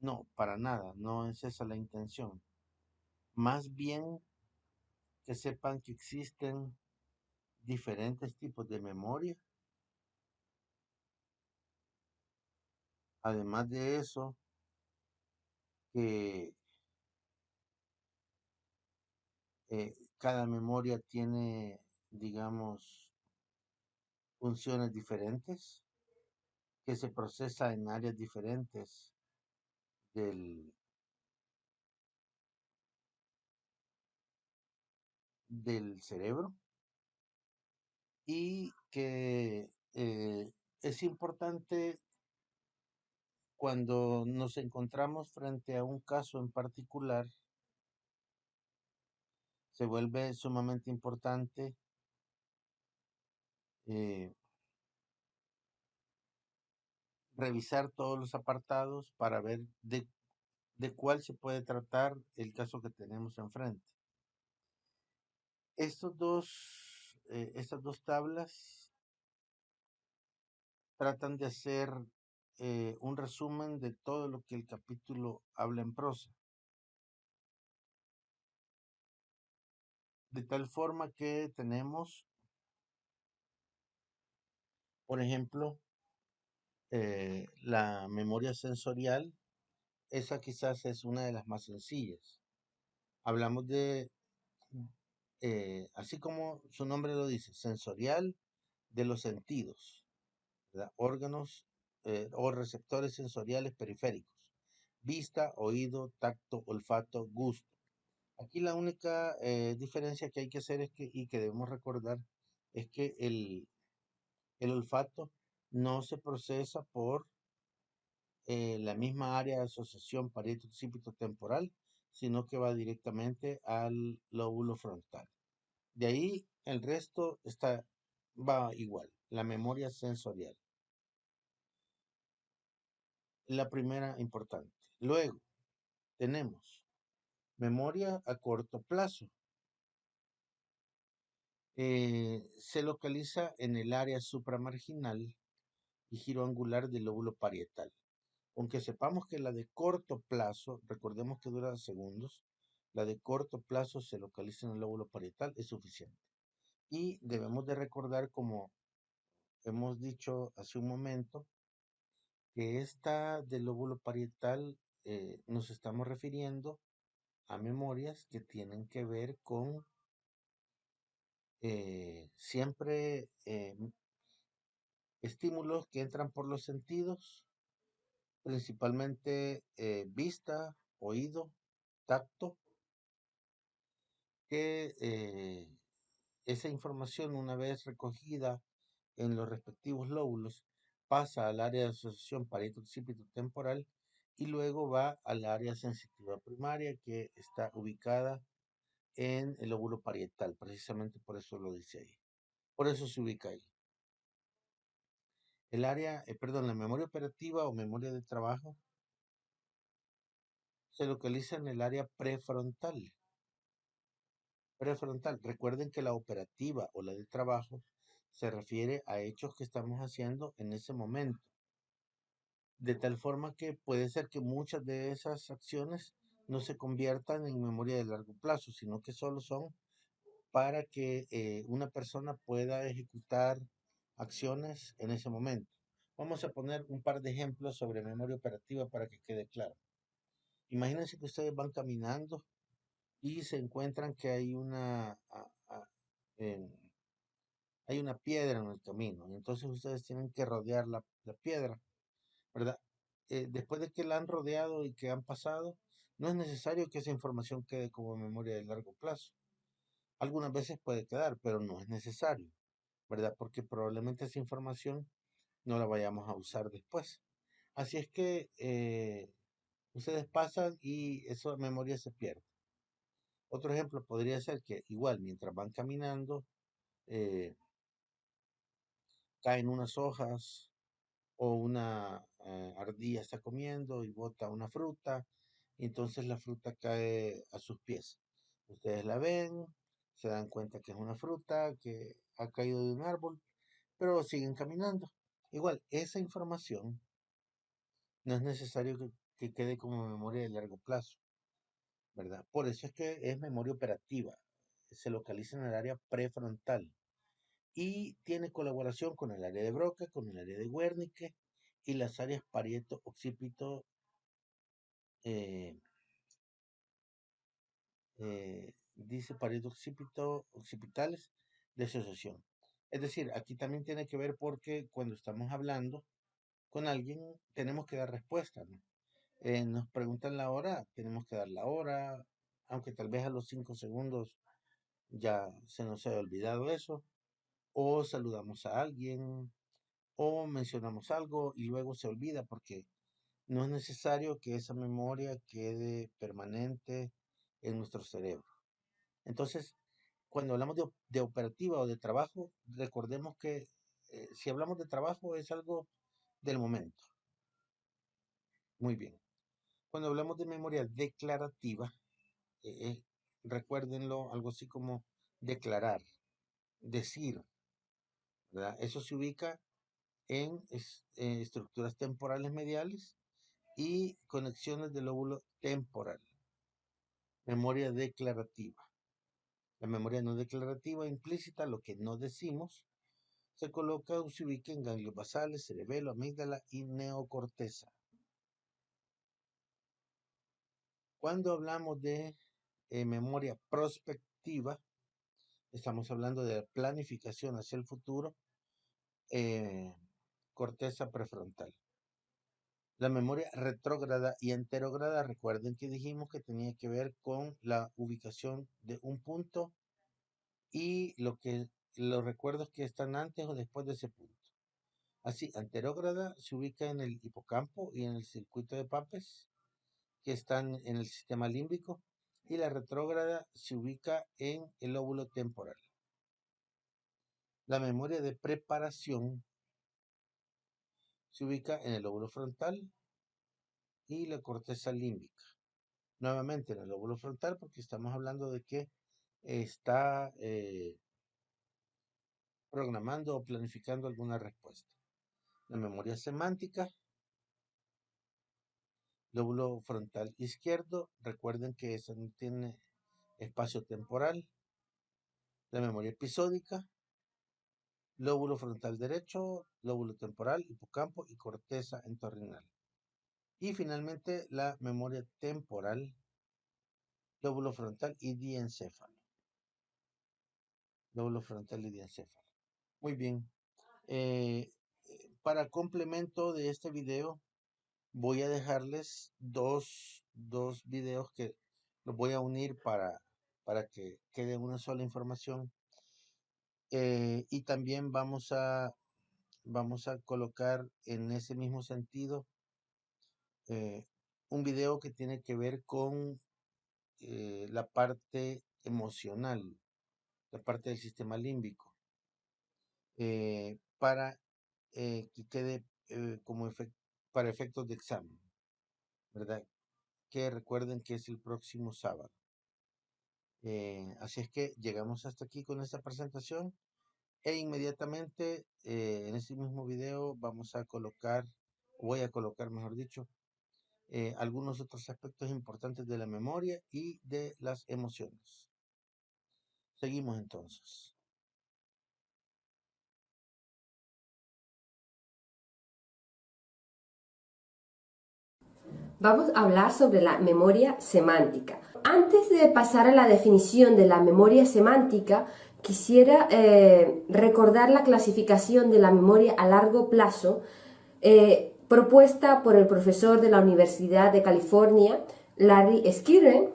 No, para nada, no es esa la intención. Más bien que sepan que existen diferentes tipos de memoria. Además de eso, que cada memoria tiene, digamos, funciones diferentes, que se procesa en áreas diferentes del, del cerebro y que es importante cuando nos encontramos frente a un caso en particular, se vuelve sumamente importante eh, revisar todos los apartados para ver de cuál se puede tratar el caso que tenemos enfrente. Estas dos tablas tratan de hacer un resumen de todo lo que el capítulo habla en prosa. De tal forma que tenemos, por ejemplo, la memoria sensorial. Esa quizás es una de las más sencillas. Hablamos de, así como su nombre lo dice, sensorial de los sentidos, ¿verdad? Órganos o receptores sensoriales periféricos, vista, oído, tacto, olfato, gusto. Aquí la única diferencia que hay que hacer es que, y que debemos recordar, es que el olfato no se procesa por la misma área de asociación parieto-occipito temporal, sino que va directamente al lóbulo frontal. De ahí el resto va igual, la memoria sensorial. La primera importante. Luego tenemos memoria a corto plazo. Se localiza en el área supramarginal y giro angular del lóbulo parietal. Aunque sepamos que la de corto plazo, recordemos que dura segundos, la de corto plazo se localiza en el lóbulo parietal, es suficiente. Y debemos de recordar, como hemos dicho hace un momento, que esta del lóbulo parietal nos estamos refiriendo a memorias que tienen que ver con siempre Estímulos que entran por los sentidos, principalmente vista, oído, tacto, que esa información, una vez recogida en los respectivos lóbulos, pasa al área de asociación parieto-occipito temporal y luego va al área sensitiva primaria que está ubicada en el lóbulo parietal, precisamente por eso lo dice ahí. Por eso se ubica ahí. El área, la memoria operativa o memoria de trabajo se localiza en el área prefrontal. Prefrontal. Recuerden que la operativa o la de trabajo se refiere a hechos que estamos haciendo en ese momento. De tal forma que puede ser que muchas de esas acciones no se conviertan en memoria de largo plazo, sino que solo son para que una persona pueda ejecutar acciones en ese momento. Vamos a poner un par de ejemplos sobre memoria operativa para que quede claro. Imagínense que ustedes van caminando y se encuentran que hay hay una piedra en el camino, y entonces ustedes tienen que rodear la piedra, ¿verdad? Después de que la han rodeado y que han pasado, no es necesario que esa información quede como memoria de largo plazo. Algunas veces puede quedar, pero no es necesario, ¿verdad? Porque probablemente esa información no la vayamos a usar después. Así es que ustedes pasan y esa memoria se pierde. Otro ejemplo podría ser que igual mientras van caminando, eh, caen unas hojas o una ardilla está comiendo y bota una fruta, y entonces la fruta cae a sus pies. Ustedes la ven, se dan cuenta que es una fruta que ha caído de un árbol, pero siguen caminando. Igual, esa información no es necesario que quede como memoria de largo plazo, ¿verdad? Por eso es que es memoria operativa. Se localiza en el área prefrontal y tiene colaboración con el área de Broca, con el área de Wernicke y las áreas parieto, occipito, eh, dice parieto, occipito, occipitales de asociación. Es decir, aquí también tiene que ver porque cuando estamos hablando con alguien tenemos que dar respuesta, ¿no? Nos preguntan la hora, tenemos que dar la hora, aunque tal vez a los 5 segundos ya se nos haya olvidado eso, o saludamos a alguien, o mencionamos algo y luego se olvida porque no es necesario que esa memoria quede permanente en nuestro cerebro. Entonces, cuando hablamos de operativa o de trabajo, recordemos que si hablamos de trabajo es algo del momento. Muy bien. Cuando hablamos de memoria declarativa, eh, recuérdenlo algo así como declarar, decir, ¿verdad? Eso se ubica en estructuras temporales mediales y conexiones del lóbulo temporal. Memoria declarativa. La memoria no declarativa implícita, lo que no decimos, se coloca o se ubica en ganglios basales, cerebelo, amígdala y neocorteza. Cuando hablamos de memoria prospectiva, estamos hablando de planificación hacia el futuro, eh, corteza prefrontal. La memoria retrógrada y anterógrada, recuerden que dijimos que tenía que ver con la ubicación de un punto y los recuerdos que están antes o después de ese punto. Así, anterógrada se ubica en el hipocampo y en el circuito de Papez, que están en el sistema límbico, y la retrógrada se ubica en el lóbulo temporal. La memoria de preparación se ubica en el lóbulo frontal y la corteza límbica. Nuevamente en el lóbulo frontal porque estamos hablando de que está programando o planificando alguna respuesta. La memoria semántica, lóbulo frontal izquierdo, recuerden que eso no tiene espacio temporal. La memoria episódica, lóbulo frontal derecho, lóbulo temporal, hipocampo y corteza entorrinal. Y finalmente la memoria temporal, lóbulo frontal y diencéfalo. Lóbulo frontal y diencéfalo. Muy bien. para complemento de este video, voy a dejarles dos videos que los voy a unir para que quede una sola información. Y también vamos a colocar en ese mismo sentido un video que tiene que ver con la parte emocional, la parte del sistema límbico, para que quede como para efectos de examen, ¿verdad? Que recuerden que es el próximo sábado. Así es que llegamos hasta aquí con esta presentación e inmediatamente en ese mismo video voy a colocar, mejor dicho, algunos otros aspectos importantes de la memoria y de las emociones. Seguimos entonces. Vamos a hablar sobre la memoria semántica. Antes de pasar a la definición de la memoria semántica, quisiera recordar la clasificación de la memoria a largo plazo propuesta por el profesor de la Universidad de California, Larry Skinner.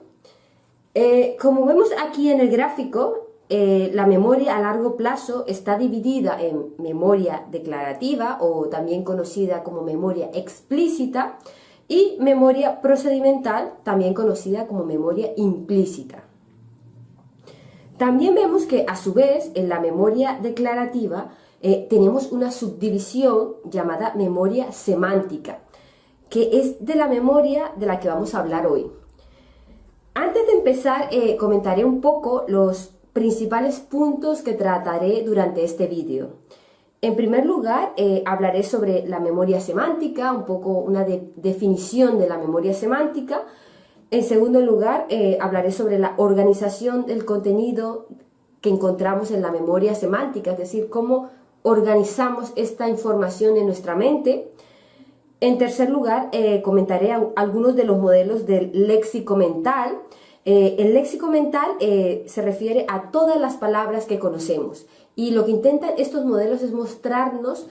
Como vemos aquí en el gráfico, la memoria a largo plazo está dividida en memoria declarativa, o también conocida como memoria explícita, y memoria procedimental, también conocida como memoria implícita. También vemos que, a su vez, en la memoria declarativa tenemos una subdivisión llamada memoria semántica, que es de la memoria de la que vamos a hablar hoy. Antes de empezar, comentaré un poco los principales puntos que trataré durante este vídeo. En primer lugar, hablaré sobre la memoria semántica, un poco una definición de la memoria semántica. En segundo lugar, hablaré sobre la organización del contenido que encontramos en la memoria semántica, es decir, cómo organizamos esta información en nuestra mente. En tercer lugar, comentaré algunos de los modelos del léxico mental. El léxico mental se refiere a todas las palabras que conocemos, y lo que intentan estos modelos es mostrarnos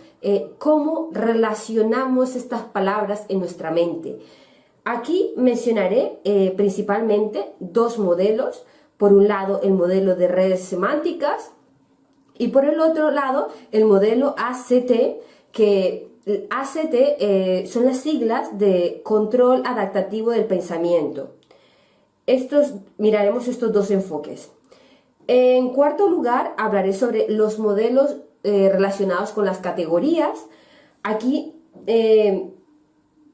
cómo relacionamos estas palabras en nuestra mente. Aquí mencionaré principalmente dos modelos. Por un lado, el modelo de redes semánticas, y por el otro lado, el modelo ACT, que ACT son las siglas de control adaptativo del pensamiento. Miraremos estos dos enfoques. En cuarto lugar, hablaré sobre los modelos relacionados con las categorías. Aquí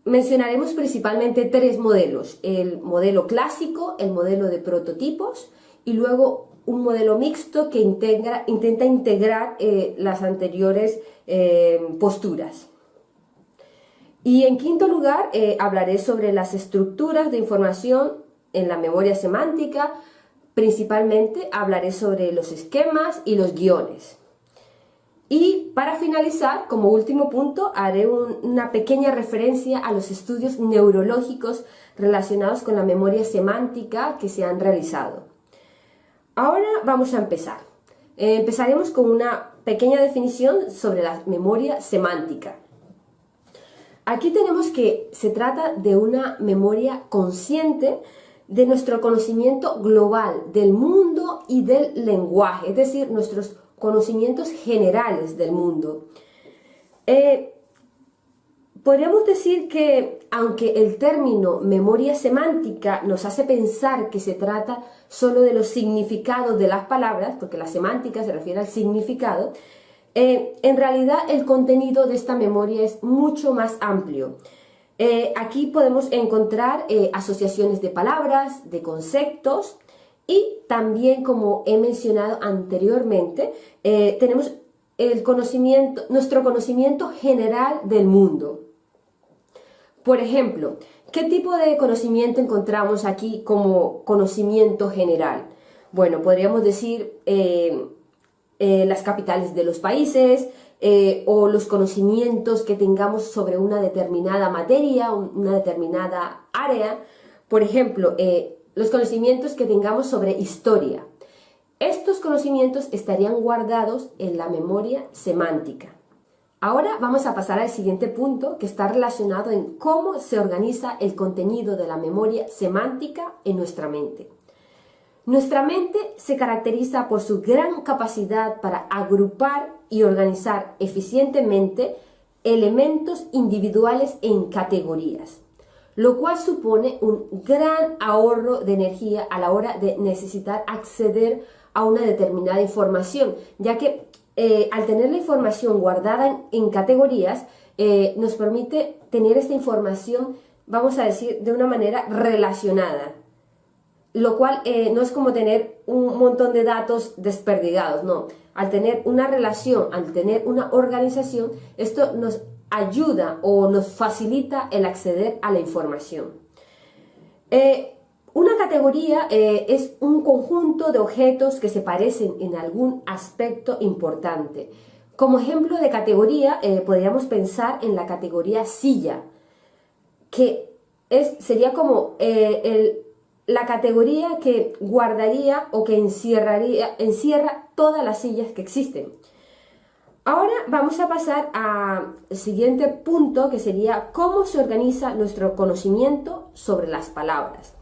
mencionaremos principalmente tres modelos: el modelo clásico, el modelo de prototipos y luego un modelo mixto que intenta integrar las anteriores posturas. Y en quinto lugar, hablaré sobre las estructuras de información en la memoria semántica. Principalmente hablaré sobre los esquemas y los guiones. Y para finalizar, como último punto, haré una pequeña referencia a los estudios neurológicos relacionados con la memoria semántica que se han realizado. Ahora vamos a empezar. Empezaremos con una pequeña definición sobre la memoria semántica. Aquí tenemos que se trata de una memoria consciente de nuestro conocimiento global del mundo y del lenguaje, es decir, nuestros conocimientos generales del mundo. Podríamos decir que, aunque el término memoria semántica nos hace pensar que se trata solo de los significados de las palabras, porque la semántica se refiere al significado, en realidad el contenido de esta memoria es mucho más amplio. Aquí podemos encontrar asociaciones de palabras, de conceptos, y también, como he mencionado anteriormente, tenemos nuestro conocimiento general del mundo. Por ejemplo, ¿qué tipo de conocimiento encontramos aquí como conocimiento general? Bueno, podríamos decir las capitales de los países, o los conocimientos que tengamos sobre una determinada materia, una determinada área. Por ejemplo, los conocimientos que tengamos sobre historia. Estos conocimientos estarían guardados en la memoria semántica. Ahora vamos a pasar al siguiente punto que está relacionado en cómo se organiza el contenido de la memoria semántica en nuestra mente. Nuestra mente se caracteriza por su gran capacidad para agrupar y organizar eficientemente elementos individuales en categorías, lo cual supone un gran ahorro de energía a la hora de necesitar acceder a una determinada información, ya que al tener la información guardada en categorías, nos permite tener esta información, vamos a decir, de una manera relacionada, lo cual no es como tener un montón de datos desperdigados, no. Al tener una relación, al tener una organización, esto nos ayuda o nos facilita el acceder a la información. Una categoría es un conjunto de objetos que se parecen en algún aspecto importante. Como ejemplo de categoría, podríamos pensar en la categoría silla, que sería como la categoría que guardaría o que encierra todas las sillas que existen. Ahora vamos a pasar al siguiente punto, que sería cómo se organiza nuestro conocimiento sobre las palabras.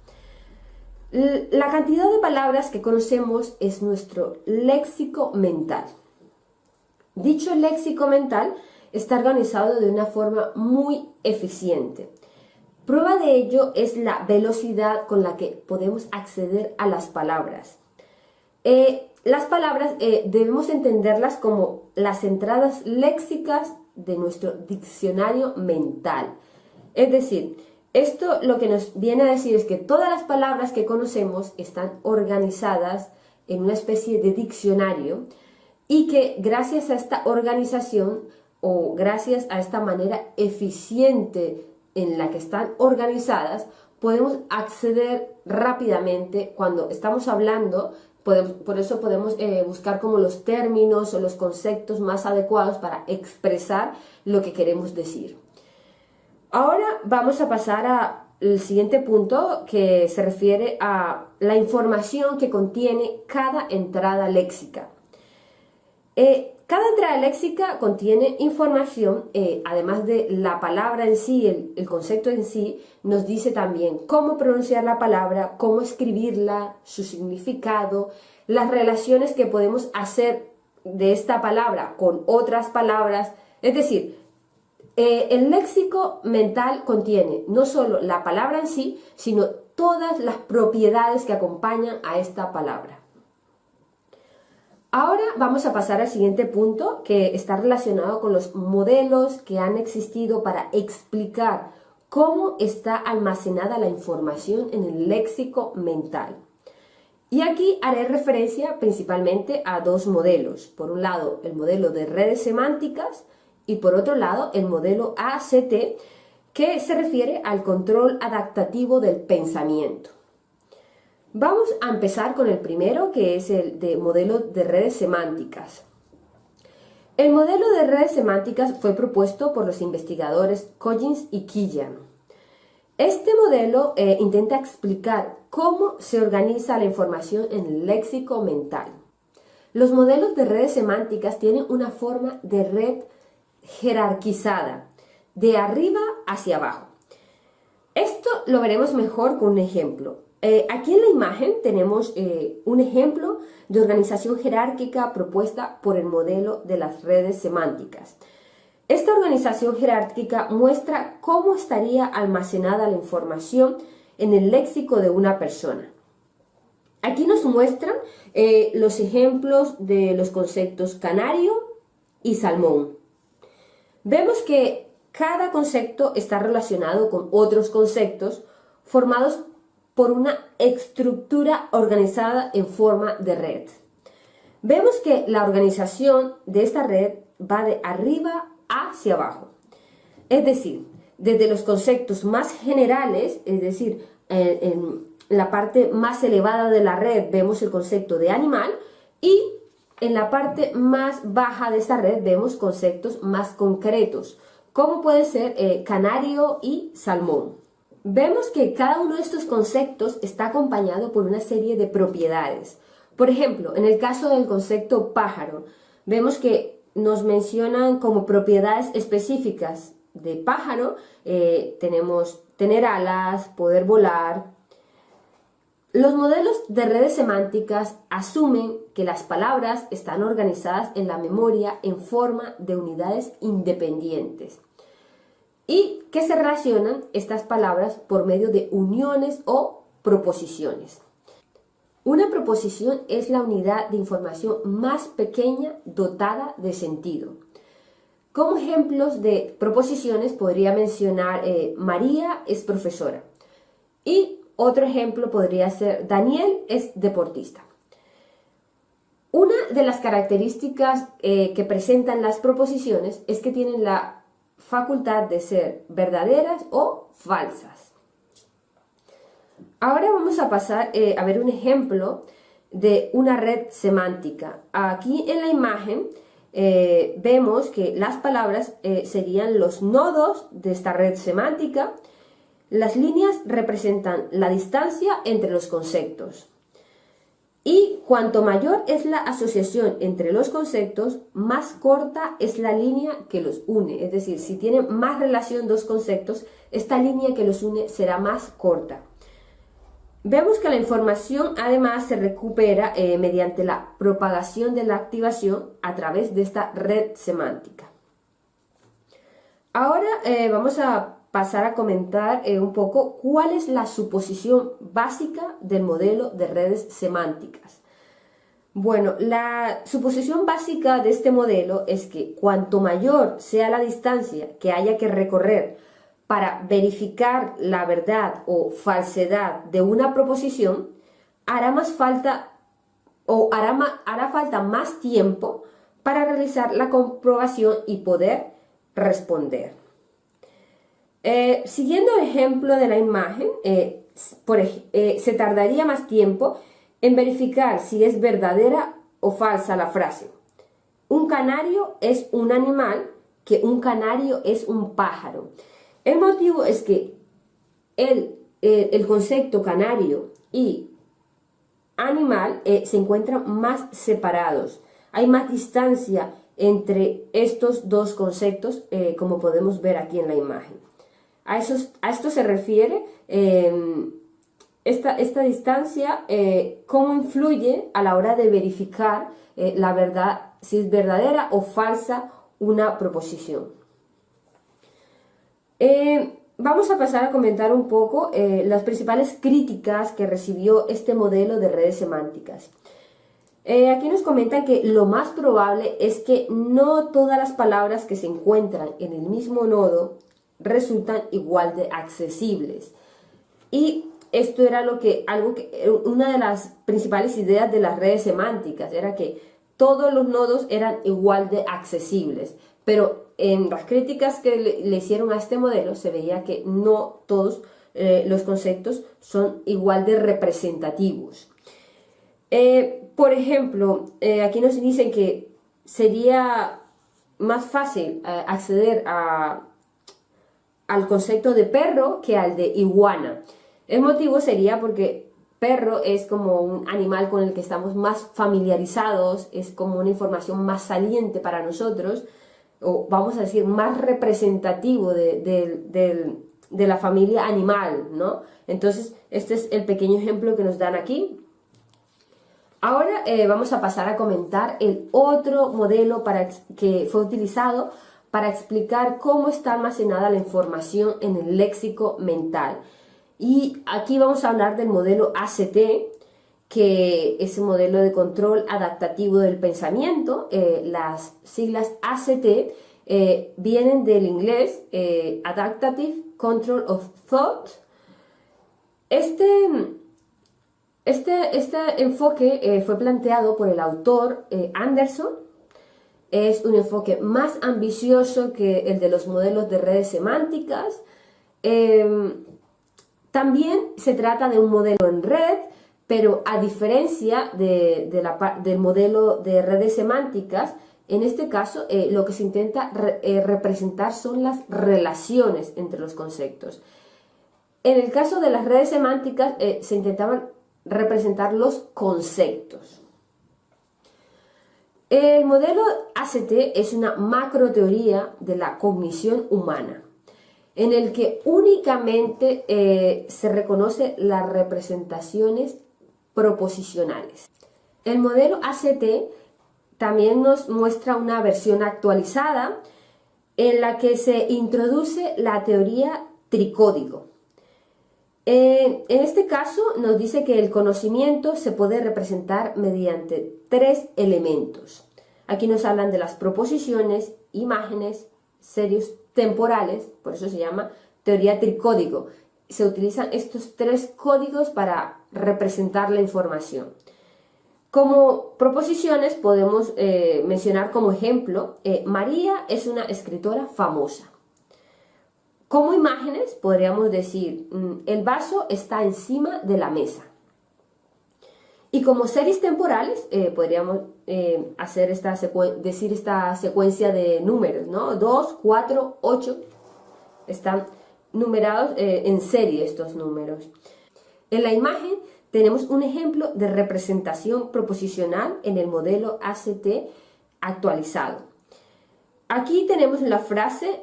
La cantidad de palabras que conocemos es nuestro léxico mental. Dicho léxico mental está organizado de una forma muy eficiente. Prueba de ello es la velocidad con la que podemos acceder a las palabras. Las palabras debemos entenderlas como las entradas léxicas de nuestro diccionario mental. Es decir, esto lo que nos viene a decir es que todas las palabras que conocemos están organizadas en una especie de diccionario y que gracias a esta organización o gracias a esta manera eficiente en la que están organizadas, podemos acceder rápidamente cuando estamos hablando. Por eso podemos buscar como los términos o los conceptos más adecuados para expresar lo que queremos decir. Ahora vamos a pasar al siguiente punto, que se refiere a la información que contiene cada entrada léxica. Cada entrada léxica contiene información, además de la palabra en sí, el concepto en sí, nos dice también cómo pronunciar la palabra, cómo escribirla, su significado, las relaciones que podemos hacer de esta palabra con otras palabras. Es decir, el léxico mental contiene no solo la palabra en sí, sino todas las propiedades que acompañan a esta palabra. Ahora vamos a pasar al siguiente punto, que está relacionado con los modelos que han existido para explicar cómo está almacenada la información en el léxico mental. Y aquí haré referencia principalmente a dos modelos. Por un lado, el modelo de redes semánticas y por otro lado, el modelo ACT, que se refiere al control adaptativo del pensamiento. Vamos a empezar con el primero, que es el de modelo de redes semánticas. El modelo de redes semánticas fue propuesto por los investigadores Collins y Killian. Este modelo intenta explicar cómo se organiza la información en el léxico mental. Los modelos de redes semánticas tienen una forma de red jerarquizada, de arriba hacia abajo. Esto lo veremos mejor con un ejemplo. Aquí en la imagen tenemos un ejemplo de organización jerárquica propuesta por el modelo de las redes semánticas. Esta organización jerárquica muestra cómo estaría almacenada la información en el léxico de una persona. Aquí nos muestran los ejemplos de los conceptos canario y salmón. Vemos que cada concepto está relacionado con otros conceptos formados por una estructura organizada en forma de red. Vemos que la organización de esta red va de arriba hacia abajo. Es decir, desde los conceptos más generales, es decir, en la parte más elevada de la red vemos el concepto de animal y en la parte más baja de esta red vemos conceptos más concretos, como puede ser canario y salmón. Vemos que cada uno de estos conceptos está acompañado por una serie de propiedades. Por ejemplo, en el caso del concepto pájaro, vemos que nos mencionan como propiedades específicas de pájaro, tenemos tener alas, poder volar. Los modelos de redes semánticas asumen que las palabras están organizadas en la memoria en forma de unidades independientes y que se relacionan estas palabras por medio de uniones o proposiciones. Una proposición es la unidad de información más pequeña dotada de sentido. Como ejemplos de proposiciones podría mencionar María es profesora y otro ejemplo podría ser Daniel es deportista. Una de las características que presentan las proposiciones es que tienen la facultad de ser verdaderas o falsas. Ahora vamos a pasar a ver un ejemplo de una red semántica. Aquí en la imagen vemos que las palabras serían los nodos de esta red semántica. Las líneas representan la distancia entre los conceptos. Y cuanto mayor es la asociación entre los conceptos, más corta es la línea que los une. Es decir, si tienen más relación dos conceptos, esta línea que los une será más corta. Vemos que la información además se recupera mediante la propagación de la activación a través de esta red semántica. Ahora vamos a pasar a comentar un poco cuál es la suposición básica del modelo de redes semánticas. Bueno, la suposición básica de este modelo es que cuanto mayor sea la distancia que haya que recorrer para verificar la verdad o falsedad de una proposición, hará falta más tiempo para realizar la comprobación y poder responder. Siguiendo el ejemplo de la imagen, se tardaría más tiempo en verificar si es verdadera o falsa la frase. Un canario es un animal que un canario es un pájaro. El motivo es que el concepto canario y animal se encuentran más separados. Hay más distancia entre estos dos conceptos, como podemos ver aquí en la imagen. A esto se refiere esta distancia, cómo influye a la hora de verificar la verdad, si es verdadera o falsa una proposición. Vamos a pasar a comentar un poco las principales críticas que recibió este modelo de redes semánticas. Aquí nos comentan que lo más probable es que no todas las palabras que se encuentran en el mismo nodo resultan igual de accesibles. Y esto era una de las principales ideas de las redes semánticas, era que todos los nodos eran igual de accesibles, pero en las críticas que le hicieron a este modelo se veía que no todos los conceptos son igual de representativos. Por ejemplo, aquí nos dicen que sería más fácil acceder al concepto de perro que al de iguana. El motivo sería porque perro es como un animal con el que estamos más familiarizados, es como una información más saliente para nosotros, o vamos a decir más representativo de la familia animal, ¿no? Entonces, este es el pequeño ejemplo que nos dan aquí. Ahora vamos a pasar a comentar el otro modelo que fue utilizado para explicar cómo está almacenada la información en el léxico mental. Y aquí vamos a hablar del modelo ACT, que es el modelo de control adaptativo del pensamiento. Las siglas ACT vienen del inglés Adaptive Control of Thought. Este enfoque fue planteado por el autor Anderson. Es un enfoque más ambicioso que el de los modelos de redes semánticas. También se trata de un modelo en red, pero a diferencia del modelo de redes semánticas, en este caso lo que se intenta representar son las relaciones entre los conceptos. En el caso de las redes semánticas se intentaban representar los conceptos. El modelo ACT es una macroteoría de la cognición humana, en el que únicamente se reconoce las representaciones proposicionales. El modelo ACT también nos muestra una versión actualizada en la que se introduce la teoría tricódigo. En este caso nos dice que el conocimiento se puede representar mediante 3 elementos. Aquí nos hablan de las proposiciones, imágenes, serios temporales, por eso se llama teoría tricódigo. Se utilizan estos 3 códigos para representar la información. Como proposiciones podemos mencionar como ejemplo, María es una escritora famosa. Como imágenes podríamos decir, el vaso está encima de la mesa. Y como series temporales podríamos decir esta secuencia de números, ¿no? 2, 4, 8, están numerados en serie estos números. En la imagen tenemos un ejemplo de representación proposicional en el modelo ACT actualizado. Aquí tenemos la frase: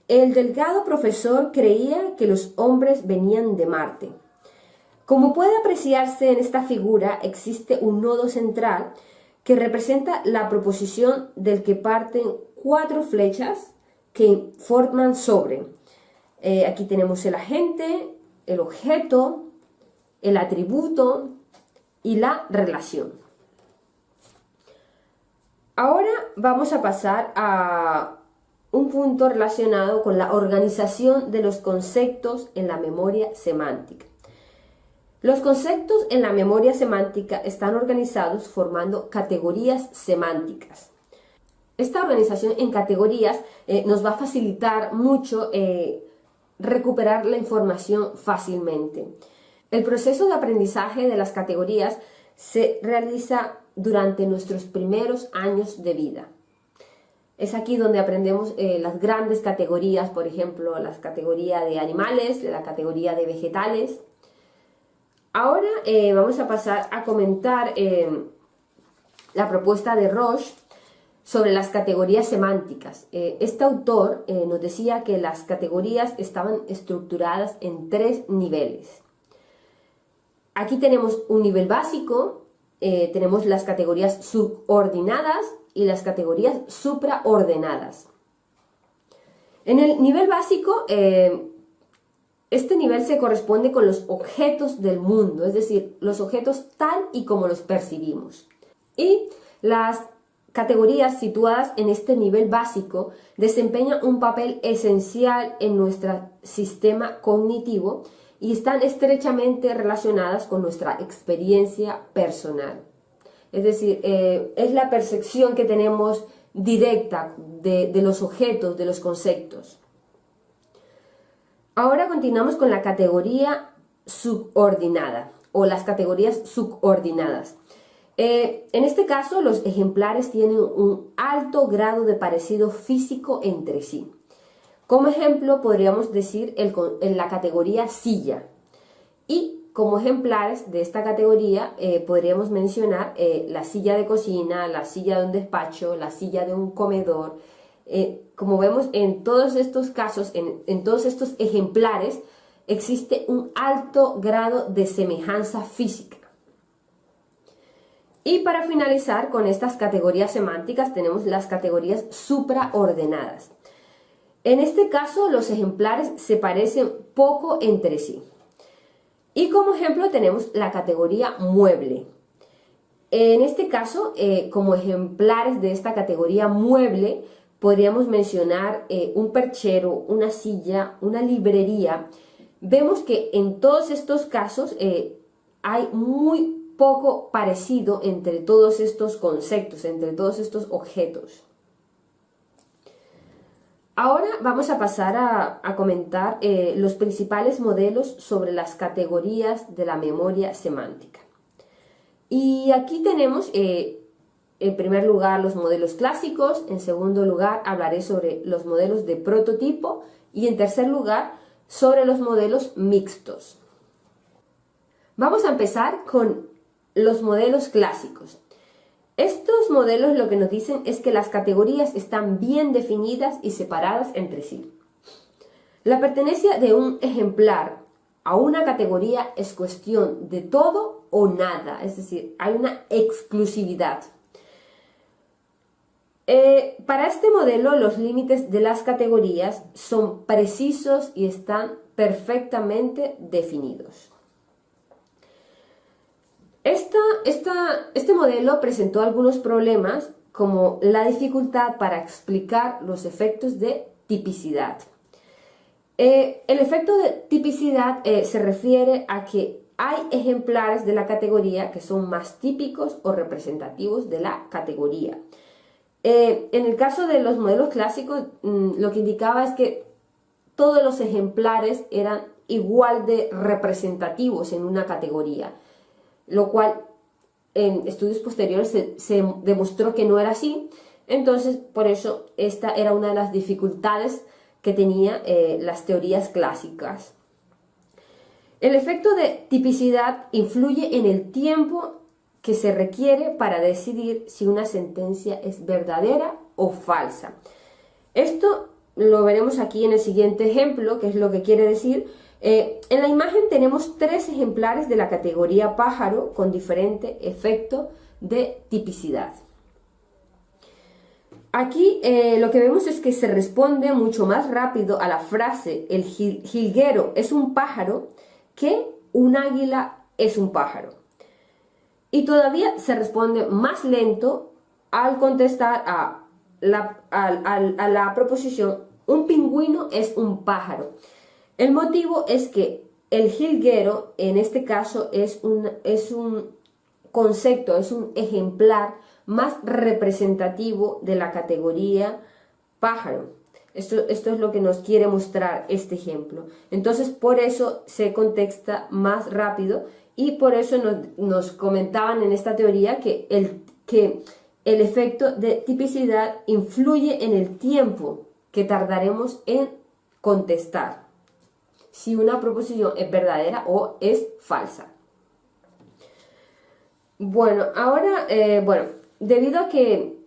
el delgado profesor creía que los hombres venían de Marte. Como puede apreciarse en esta figura, existe un nodo central que representa la proposición del que parten 4 flechas que forman sobre. Aquí tenemos el agente, el objeto, el atributo y la relación. Ahora vamos a pasar a un punto relacionado con la organización de los conceptos en la memoria semántica. Los conceptos en la memoria semántica están organizados formando categorías semánticas. Esta organización en categorías nos va a facilitar mucho recuperar la información fácilmente. El proceso de aprendizaje de las categorías se realiza durante nuestros primeros años de vida. Es aquí donde aprendemos las grandes categorías, por ejemplo, la categoría de animales, la categoría de vegetales. Ahora vamos a pasar a comentar la propuesta de Roche sobre las categorías semánticas. Este autor nos decía que las categorías estaban estructuradas en 3 niveles. Aquí tenemos un nivel básico, tenemos las categorías subordinadas y las categorías supraordenadas. En el nivel básico, este nivel se corresponde con los objetos del mundo, es decir, los objetos tal y como los percibimos. Y las categorías situadas en este nivel básico desempeñan un papel esencial en nuestro sistema cognitivo y están estrechamente relacionadas con nuestra experiencia personal. Es decir, es la percepción que tenemos directa de los objetos, de los conceptos. Ahora continuamos con la categoría subordinada o las categorías subordinadas. En este caso, los ejemplares tienen un alto grado de parecido físico entre sí. Como ejemplo, podríamos decir en la categoría silla. Y como ejemplares de esta categoría podríamos mencionar la silla de cocina, la silla de un despacho, la silla de un comedor. Como vemos en todos estos casos, en todos estos ejemplares, existe un alto grado de semejanza física. Y para finalizar con estas categorías semánticas tenemos las categorías supraordenadas. En este caso los ejemplares se parecen poco entre sí. Y como ejemplo tenemos la categoría mueble. En este caso, como ejemplares de esta categoría mueble, podríamos mencionar un perchero, una silla, una librería. Vemos que en todos estos casos hay muy poco parecido entre todos estos conceptos, entre todos estos objetos. Ahora vamos a pasar a comentar los principales modelos sobre las categorías de la memoria semántica. Y aquí tenemos en primer lugar los modelos clásicos, en segundo lugar hablaré sobre los modelos de prototipo y en tercer lugar sobre los modelos mixtos. Vamos a empezar con los modelos clásicos. Estos modelos lo que nos dicen es que las categorías están bien definidas y separadas entre sí. La pertenencia de un ejemplar a una categoría es cuestión de todo o nada, es decir, hay una exclusividad. Para este modelo, los límites de las categorías son precisos y están perfectamente definidos. Este modelo presentó algunos problemas, como la dificultad para explicar los efectos de tipicidad. El efecto de tipicidad se refiere a que hay ejemplares de la categoría que son más típicos o representativos de la categoría. En el caso de los modelos clásicos, lo que indicaba es que todos los ejemplares eran igual de representativos en una categoría, lo cual en estudios posteriores se demostró que no era así. Entonces, por eso esta era una de las dificultades que tenía las teorías clásicas. El efecto de tipicidad influye en el tiempo que se requiere para decidir si una sentencia es verdadera o falsa. Esto lo veremos aquí en el siguiente ejemplo, que es lo que quiere decir. En la imagen tenemos 3 ejemplares de la categoría pájaro con diferente efecto de tipicidad. Aquí lo que vemos es que se responde mucho más rápido a la frase "el jilguero es un pájaro" que "un águila es un pájaro". Y todavía se responde más lento al contestar a la proposición "un pingüino es un pájaro". El motivo es que el jilguero en este caso es un concepto, es un ejemplar más representativo de la categoría pájaro. Esto es lo que nos quiere mostrar este ejemplo. Entonces, por eso se contesta más rápido y por eso nos comentaban en esta teoría que el efecto de tipicidad influye en el tiempo que tardaremos en contestar si una proposición es verdadera o es falsa. Bueno, ahora, debido a que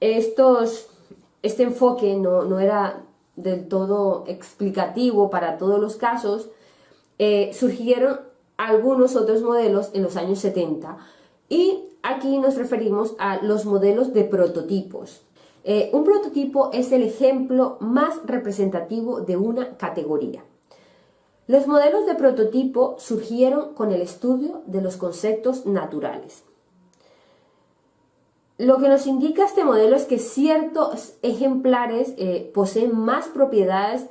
este enfoque no era del todo explicativo para todos los casos, surgieron algunos otros modelos en los años 70 y aquí nos referimos a los modelos de prototipos. Un prototipo es el ejemplo más representativo de una categoría. Los modelos de prototipo surgieron con el estudio de los conceptos naturales. Lo que nos indica este modelo es que ciertos ejemplares poseen más propiedades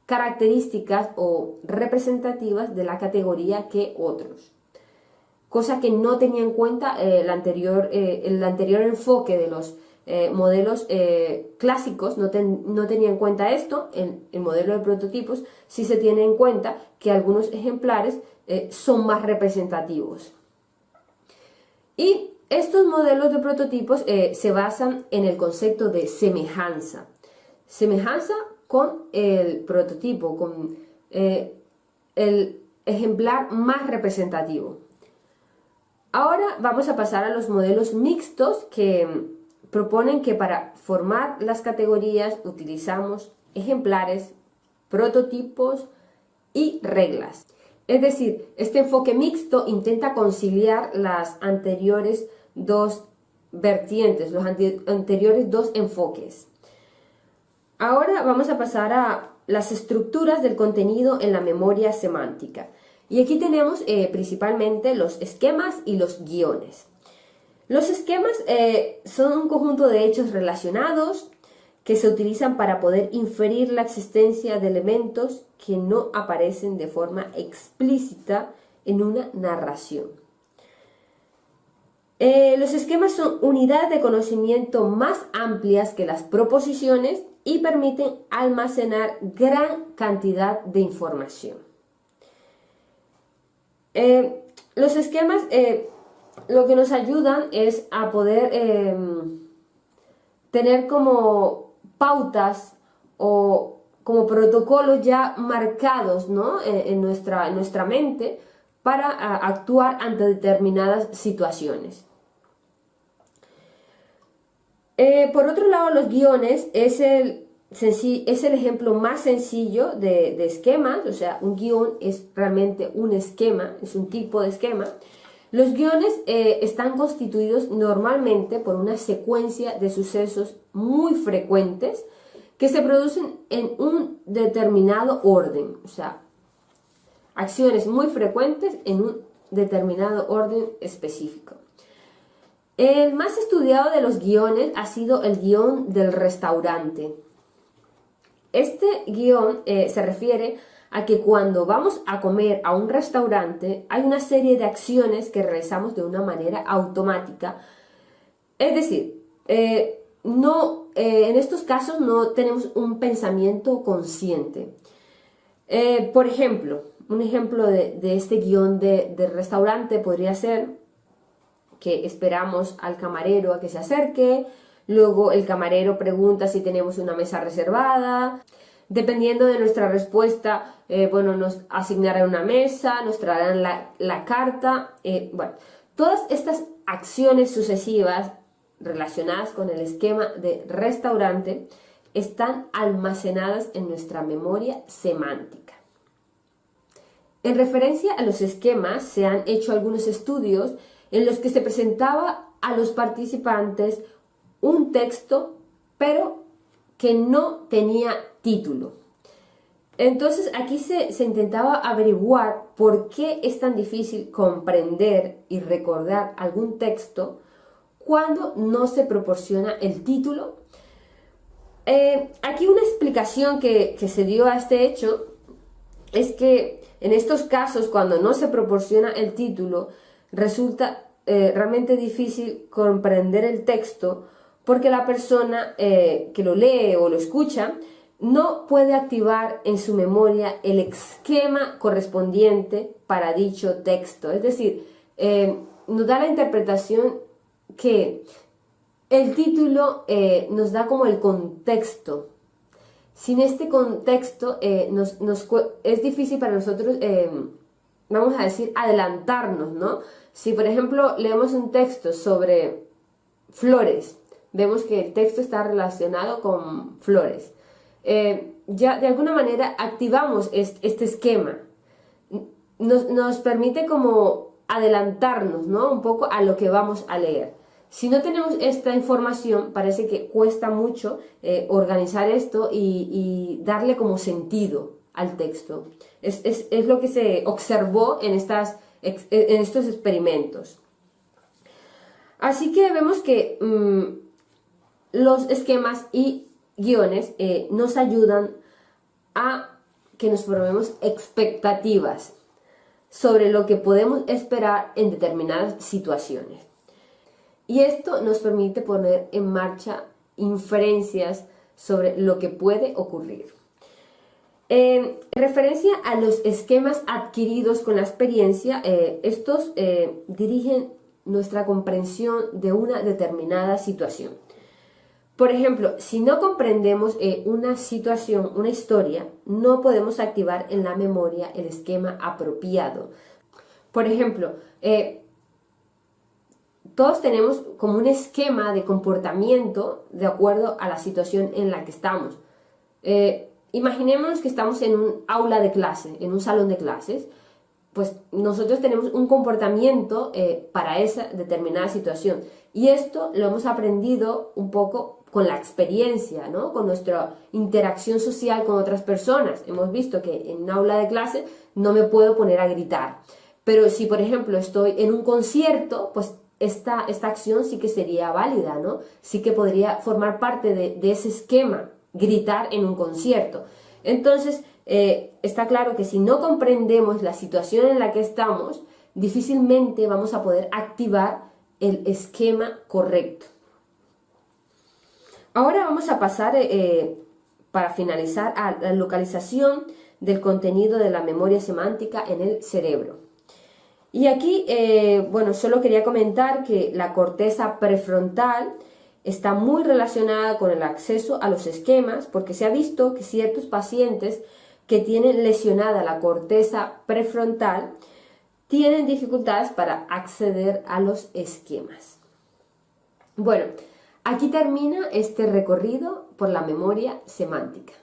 características o representativas de la categoría que otros, cosa que no tenía en cuenta el anterior enfoque de los modelos clásicos. No tenía en cuenta esto. En el modelo de prototipos sí se tiene en cuenta que algunos ejemplares son más representativos. Y estos modelos de prototipos se basan en el concepto de semejanza. Semejanza con el prototipo, con el ejemplar más representativo. Ahora vamos a pasar a los modelos mixtos, que proponen que para formar las categorías utilizamos ejemplares, prototipos y reglas. Es decir, este enfoque mixto intenta conciliar las anteriores dos vertientes, los anteriores dos enfoques. Ahora vamos a pasar a las estructuras del contenido en la memoria semántica. Y aquí tenemos principalmente los esquemas y los guiones. Los esquemas son un conjunto de hechos relacionados que se utilizan para poder inferir la existencia de elementos que no aparecen de forma explícita en una narración. Los esquemas son unidades de conocimiento más amplias que las proposiciones y permiten almacenar gran cantidad de información. Los esquemas lo que nos ayudan es a poder tener como pautas o como protocolos ya marcados, ¿no?, en nuestra mente para actuar ante determinadas situaciones. Por otro lado, los guiones es el ejemplo más sencillo de esquemas, o sea, un guión es realmente un esquema, es un tipo de esquema. Los guiones están constituidos normalmente por una secuencia de sucesos muy frecuentes que se producen en un determinado orden, o sea, acciones muy frecuentes en un determinado orden específico. El más estudiado de los guiones ha sido el guión del restaurante. Este guión se refiere a que cuando vamos a comer a un restaurante hay una serie de acciones que realizamos de una manera automática. Es decir, en estos casos no tenemos un pensamiento consciente. Por ejemplo, un ejemplo de este guión de restaurante podría ser que esperamos al camarero a que se acerque, luego el camarero pregunta si tenemos una mesa reservada, dependiendo de nuestra respuesta, nos asignarán una mesa, nos traerán la carta, todas estas acciones sucesivas relacionadas con el esquema de restaurante están almacenadas en nuestra memoria semántica. En referencia a los esquemas, se han hecho algunos estudios en los que se presentaba a los participantes un texto, pero que no tenía título. Entonces aquí se intentaba averiguar por qué es tan difícil comprender y recordar algún texto cuando no se proporciona el título. Aquí una explicación que se dio a este hecho es que en estos casos, cuando no se proporciona el título, resulta realmente difícil comprender el texto porque la persona que lo lee o lo escucha no puede activar en su memoria el esquema correspondiente para dicho texto. Es decir, nos da la interpretación que el título nos da como el contexto. Sin este contexto es difícil para nosotros, vamos a decir, adelantarnos, ¿no? Si, por ejemplo, leemos un texto sobre flores, vemos que el texto está relacionado con flores. Ya de alguna manera activamos este esquema. Nos permite como adelantarnos, ¿no? Un poco a lo que vamos a leer. Si no tenemos esta información, parece que cuesta mucho organizar esto y darle como sentido al texto. Es lo que se observó en estos experimentos. Así que vemos que los esquemas y guiones nos ayudan a que nos formemos expectativas sobre lo que podemos esperar en determinadas situaciones. Y esto nos permite poner en marcha inferencias sobre lo que puede ocurrir. En referencia a los esquemas adquiridos con la experiencia, estos dirigen nuestra comprensión de una determinada situación. Por ejemplo, si no comprendemos una situación, una historia, no podemos activar en la memoria el esquema apropiado. Por ejemplo, todos tenemos como un esquema de comportamiento de acuerdo a la situación en la que estamos. Imaginémonos que estamos en un aula de clase, en un salón de clases, pues nosotros tenemos un comportamiento para esa determinada situación. Y esto lo hemos aprendido un poco con la experiencia, ¿no? Con nuestra interacción social con otras personas. Hemos visto que en un aula de clase no me puedo poner a gritar. Pero si, por ejemplo, estoy en un concierto, pues esta acción sí que sería válida, ¿no? Sí que podría formar parte de ese esquema, gritar en un concierto. Entonces, está claro que si no comprendemos la situación en la que estamos, difícilmente vamos a poder activar el esquema correcto. Ahora vamos a pasar, para finalizar, a la localización del contenido de la memoria semántica en el cerebro. Y aquí, solo quería comentar que la corteza prefrontal está muy relacionada con el acceso a los esquemas, porque se ha visto que ciertos pacientes que tienen lesionada la corteza prefrontal tienen dificultades para acceder a los esquemas. Bueno, Aquí termina este recorrido por la memoria semántica.